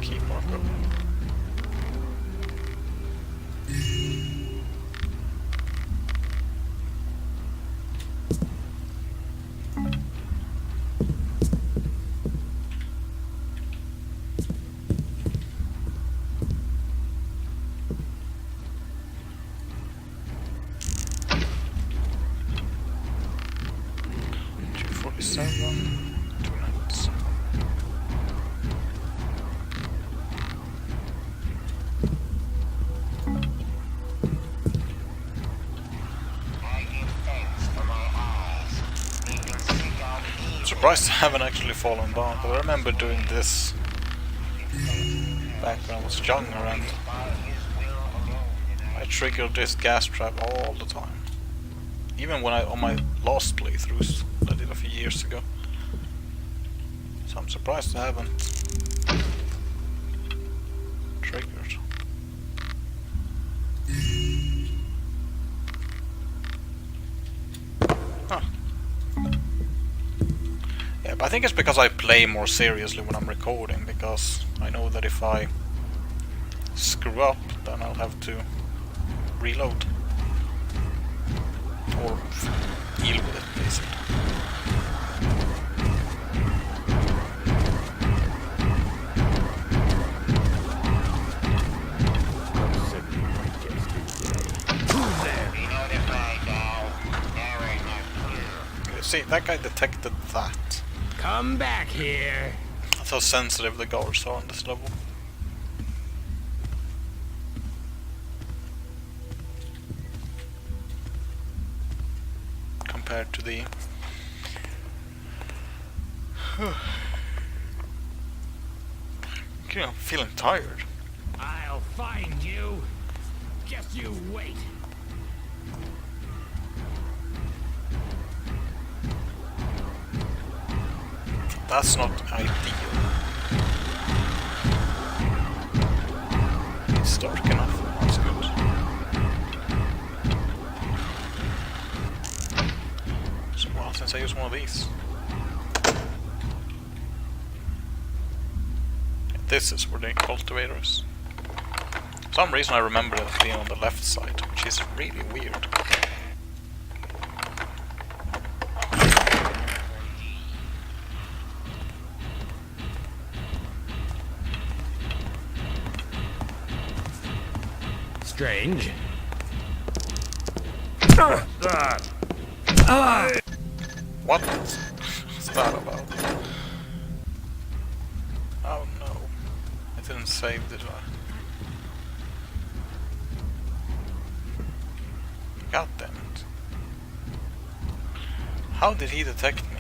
Keep surprised I haven't actually fallen down, but I remember doing this back when I was younger, and I triggered this gas trap all the time. Even when on my last playthroughs that I did a few years ago. So I'm surprised I haven't triggered. Huh. Yeah, but I think it's because I play more seriously when I'm recording, because I know that if I screw up, then I'll have to reload. Or deal with it, basically. See, that guy detected that. Come back here. That's how sensitive the guards are on this level. Compared to the... I'm feeling tired. I'll find you. Just you wait. That's not ideal. It's dark enough. That's good. So well, since I use one of these. This is where the cultivator is. For some reason I remember it being on the left side, which is really weird. Strange. What is that about? Oh no. I didn't save, did I? God damn it. How did he detect me?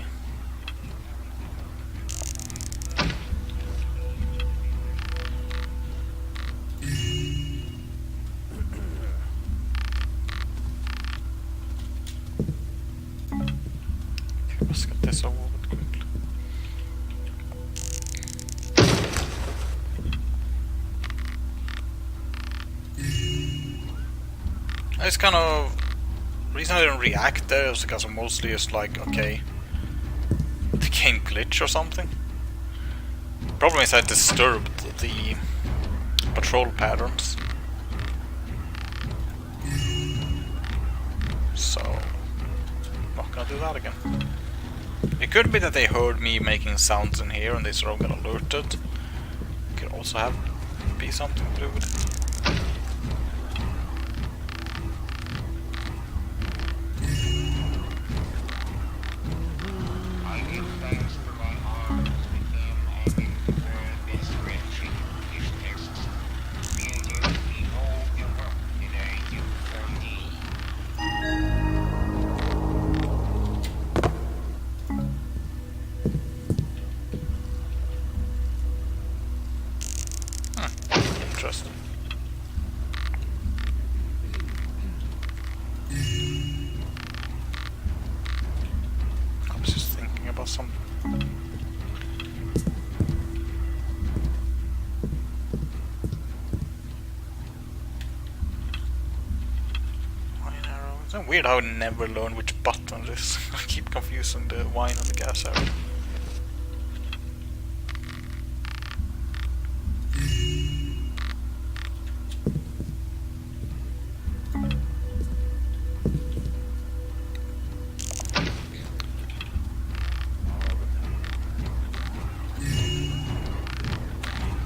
Let's get this over with quickly. It's kind of... The reason I didn't react there is because I'm mostly just like, okay, the game glitch or something. Problem is I disturbed the patrol patterns. So, not gonna do that again. It could be that they heard me making sounds in here and they sort of got alerted. It could also be something to do with it. Interesting. I was just thinking about something. Wine arrow. It's weird how I never learn which button it is. I keep confusing the wine and the gas arrow.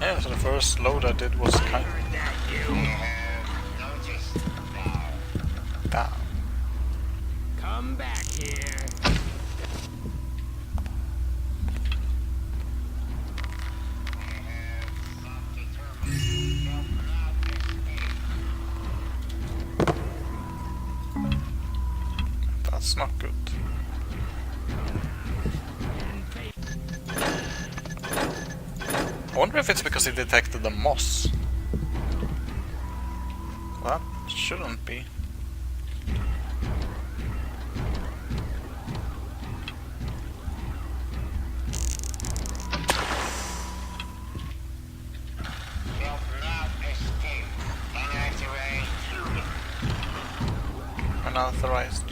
Yeah, so the first load I did was kind of down. Come back here. That's not good. I wonder if it's because it detected the moss. That shouldn't be. Unauthorized.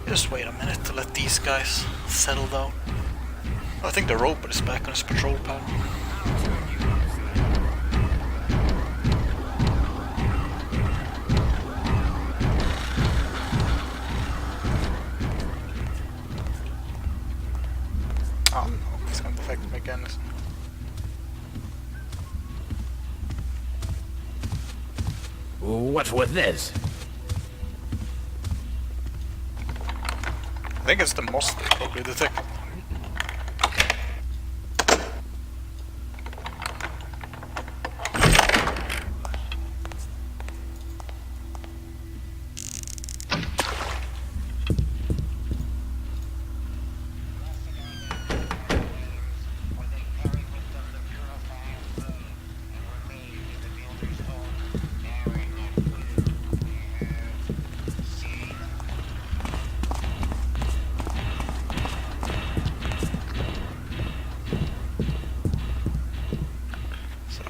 Just wait a minute to let these guys settle down. I think the robot is back on his patrol pad. Oh no, it's gonna detect the mechanism. What's with this? I think it's the moss they probably detect.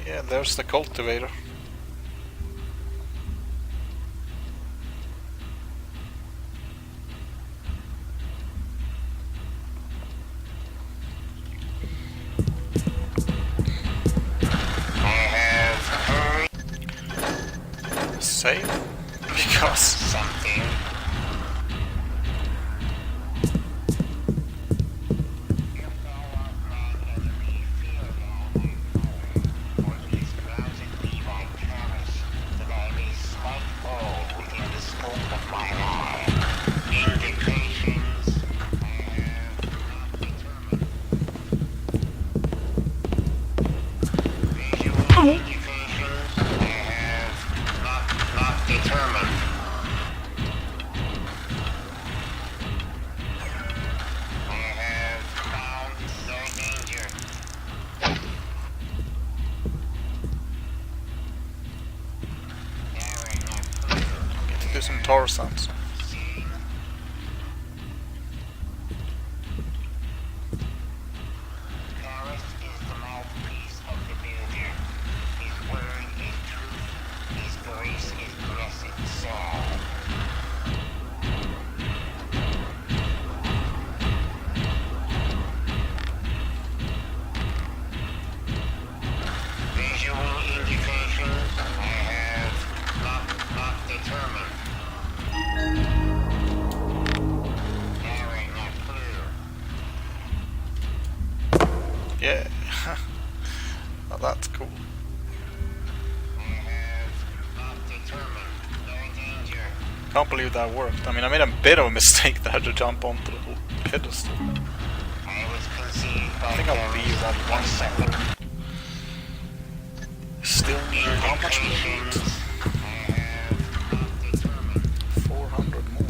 Yeah, there's the cultivator. Save because something. Do some tower sounds. Yeah, well, that's cool. Can't believe that worked. I mean, I made a bit of a mistake there to jump onto the whole pedestal. I think I'll leave that 1 second. Still need how much we need? 400 more.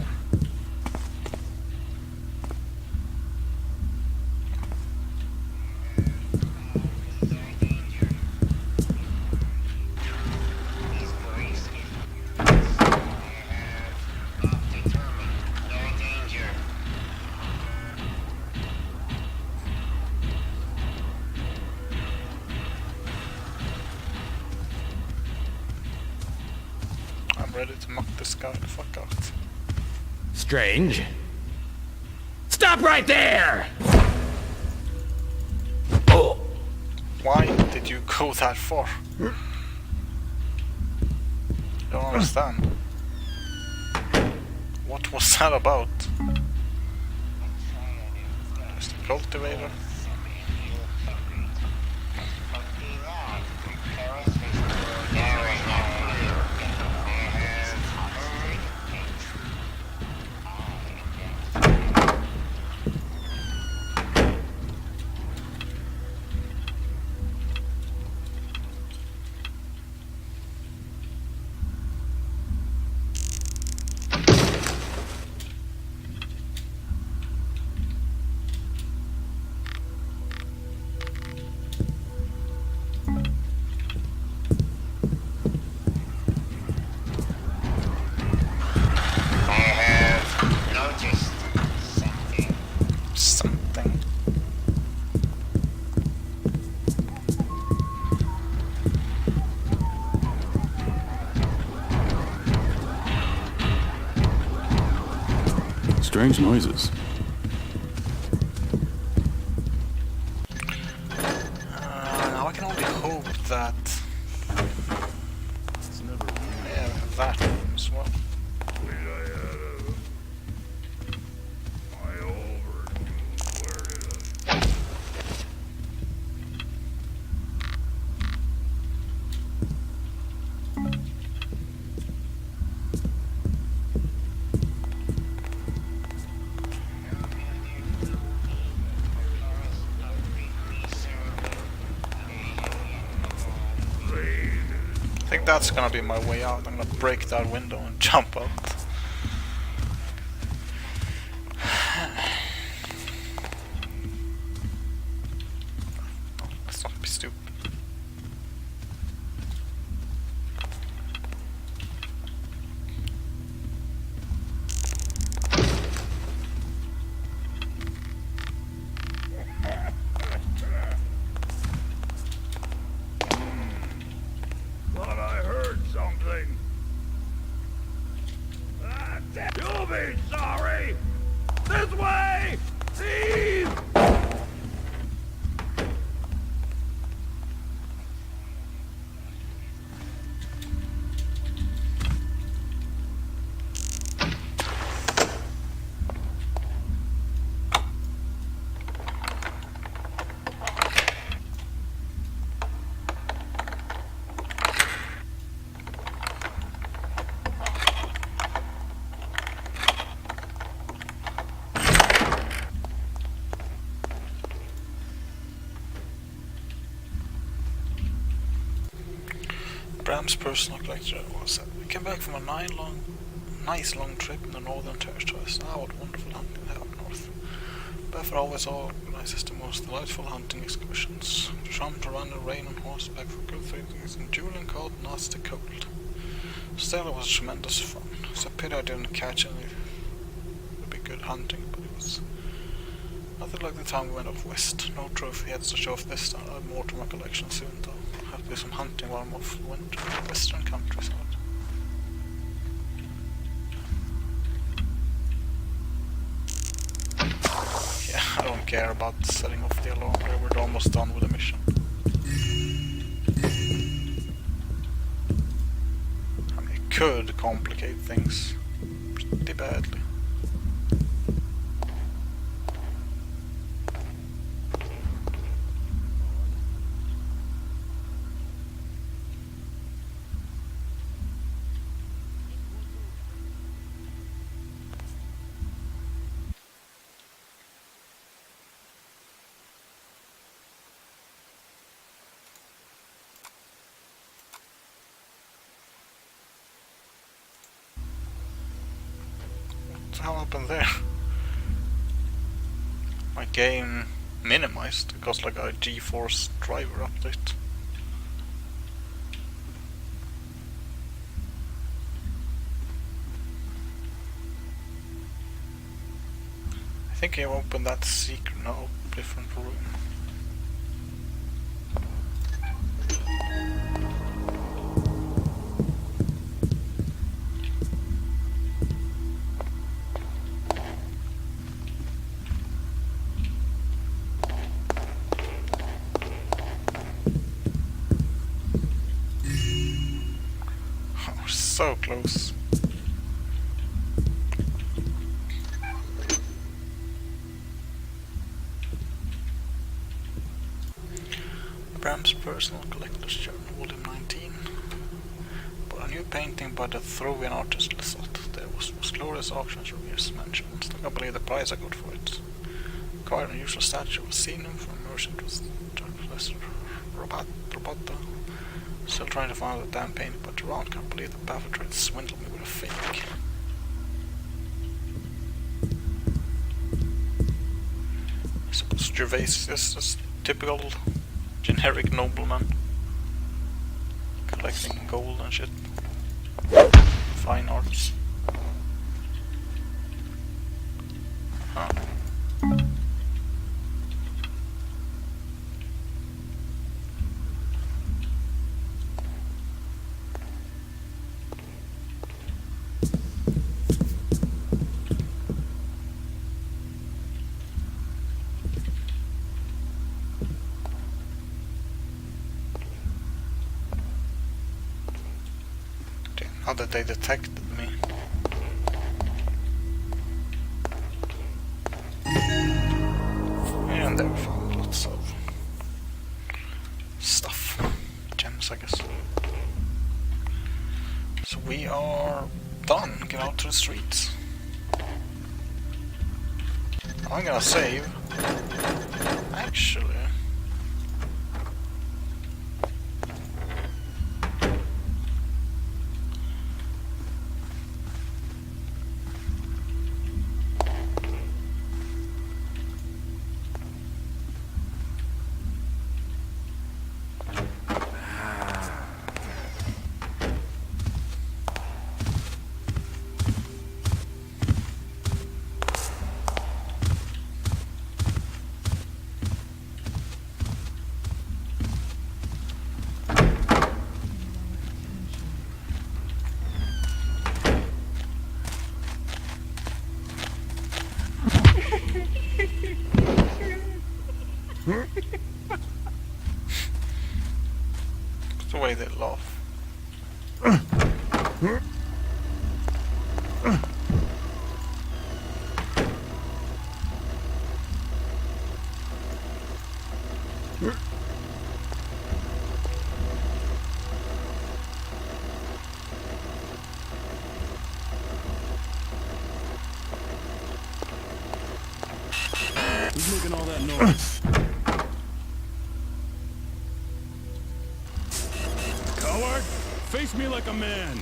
I'm ready to knock this guy the fuck out. Strange. Stop right there! Oh. Why did you go that far? Don't understand. What was that about? There's the cultivator. strange noises. Now I can only hope that... Yeah, that room as well. I think that's gonna be my way out. I'm gonna break that window and jump out. Let's not be stupid. Thought I heard something. You'll be sorry. This way, please. Bram's personal collector was said. We came back from a nice long trip in the northern territories. Ah, what wonderful hunting they have up north. Bedford always organizes the most delightful hunting excursions. Trump to run and rain on horseback for good things and dueling cold, nasty cold. Still, it was tremendous fun. It's a pity I didn't catch any. It would be good hunting, but it was nothing like the time we went off west. No trophy heads to show off this time. I'll have more to my collection soon, though. I'll have to do some hunting while I'm off winter in the western countryside. Yeah, I don't care about setting off the alarm there. We're almost done with the mission. I mean, it could complicate things pretty badly. What happened there? My game minimized because like a GeForce driver update. I think I opened that secret, no, different room. So close. Bram's Personal Collector's Journal, Volume 19. But a new painting by the Throvian artist Lesot. There was glorious auctions reviews mentioned. I can't believe the price I got for it. Quite an unusual statue of Sinum from merchant with Professor Robata. Still trying to find the damn painting, but around can't believe the Baffert tried to swindle me with a fake. I suppose Gervasius is typical generic nobleman. Collecting gold and shit. Fine arts. Huh. How did they detected me? And they found lots of stuff. Gems, I guess. So we are done. Get out to the streets. I'm gonna save. Actually. The way they laugh. Who's making all that noise? Coward! Face me like a man!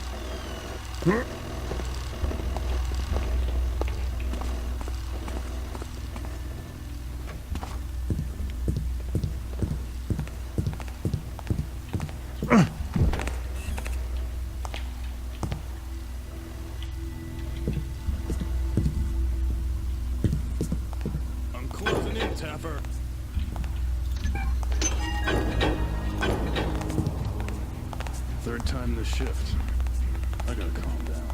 I'm closing in, Taffer. Third time this shift. I gotta calm down.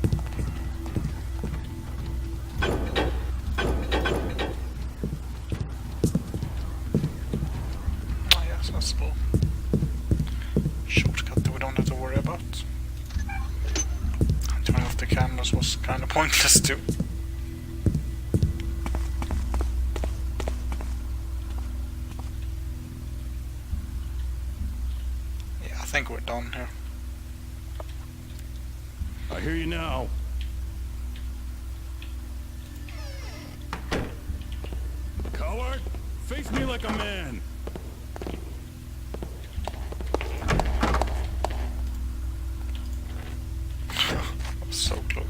Ah, yes, that's the shortcut that we don't have to worry about. Turning off the cameras was kind of pointless too. Yeah, I think we're done here. I hear you now. Coward! Face me like a man! So close.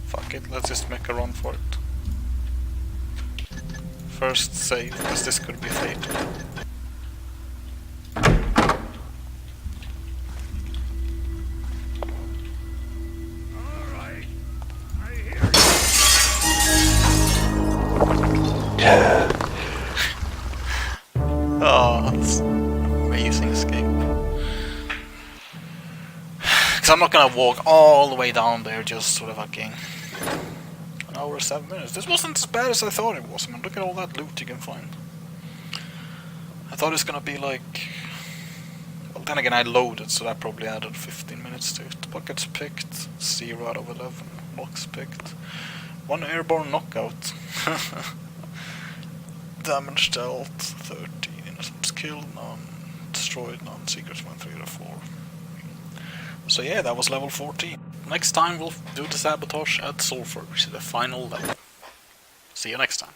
Fuck it, let's just make a run for it. First save, because this could be fatal. Alright. I hear you. Oh, that's amazing escape. Because I'm not gonna walk all the way down there just sort of fucking an hour and 7 minutes. This wasn't as bad as I thought it was. I mean, look at all that loot you can find. I thought it's gonna be like... Well, then again, I loaded, so that probably added 15 minutes to it. Buckets picked, 0 out of 11. Locks picked. 1 airborne knockout. Damage dealt, 13. Innocents killed, none. Destroyed, none. Secrets went 3 out of 4. So yeah, that was level 14. Next time we'll do the sabotage at Sulfur, which is the final level. See you next time.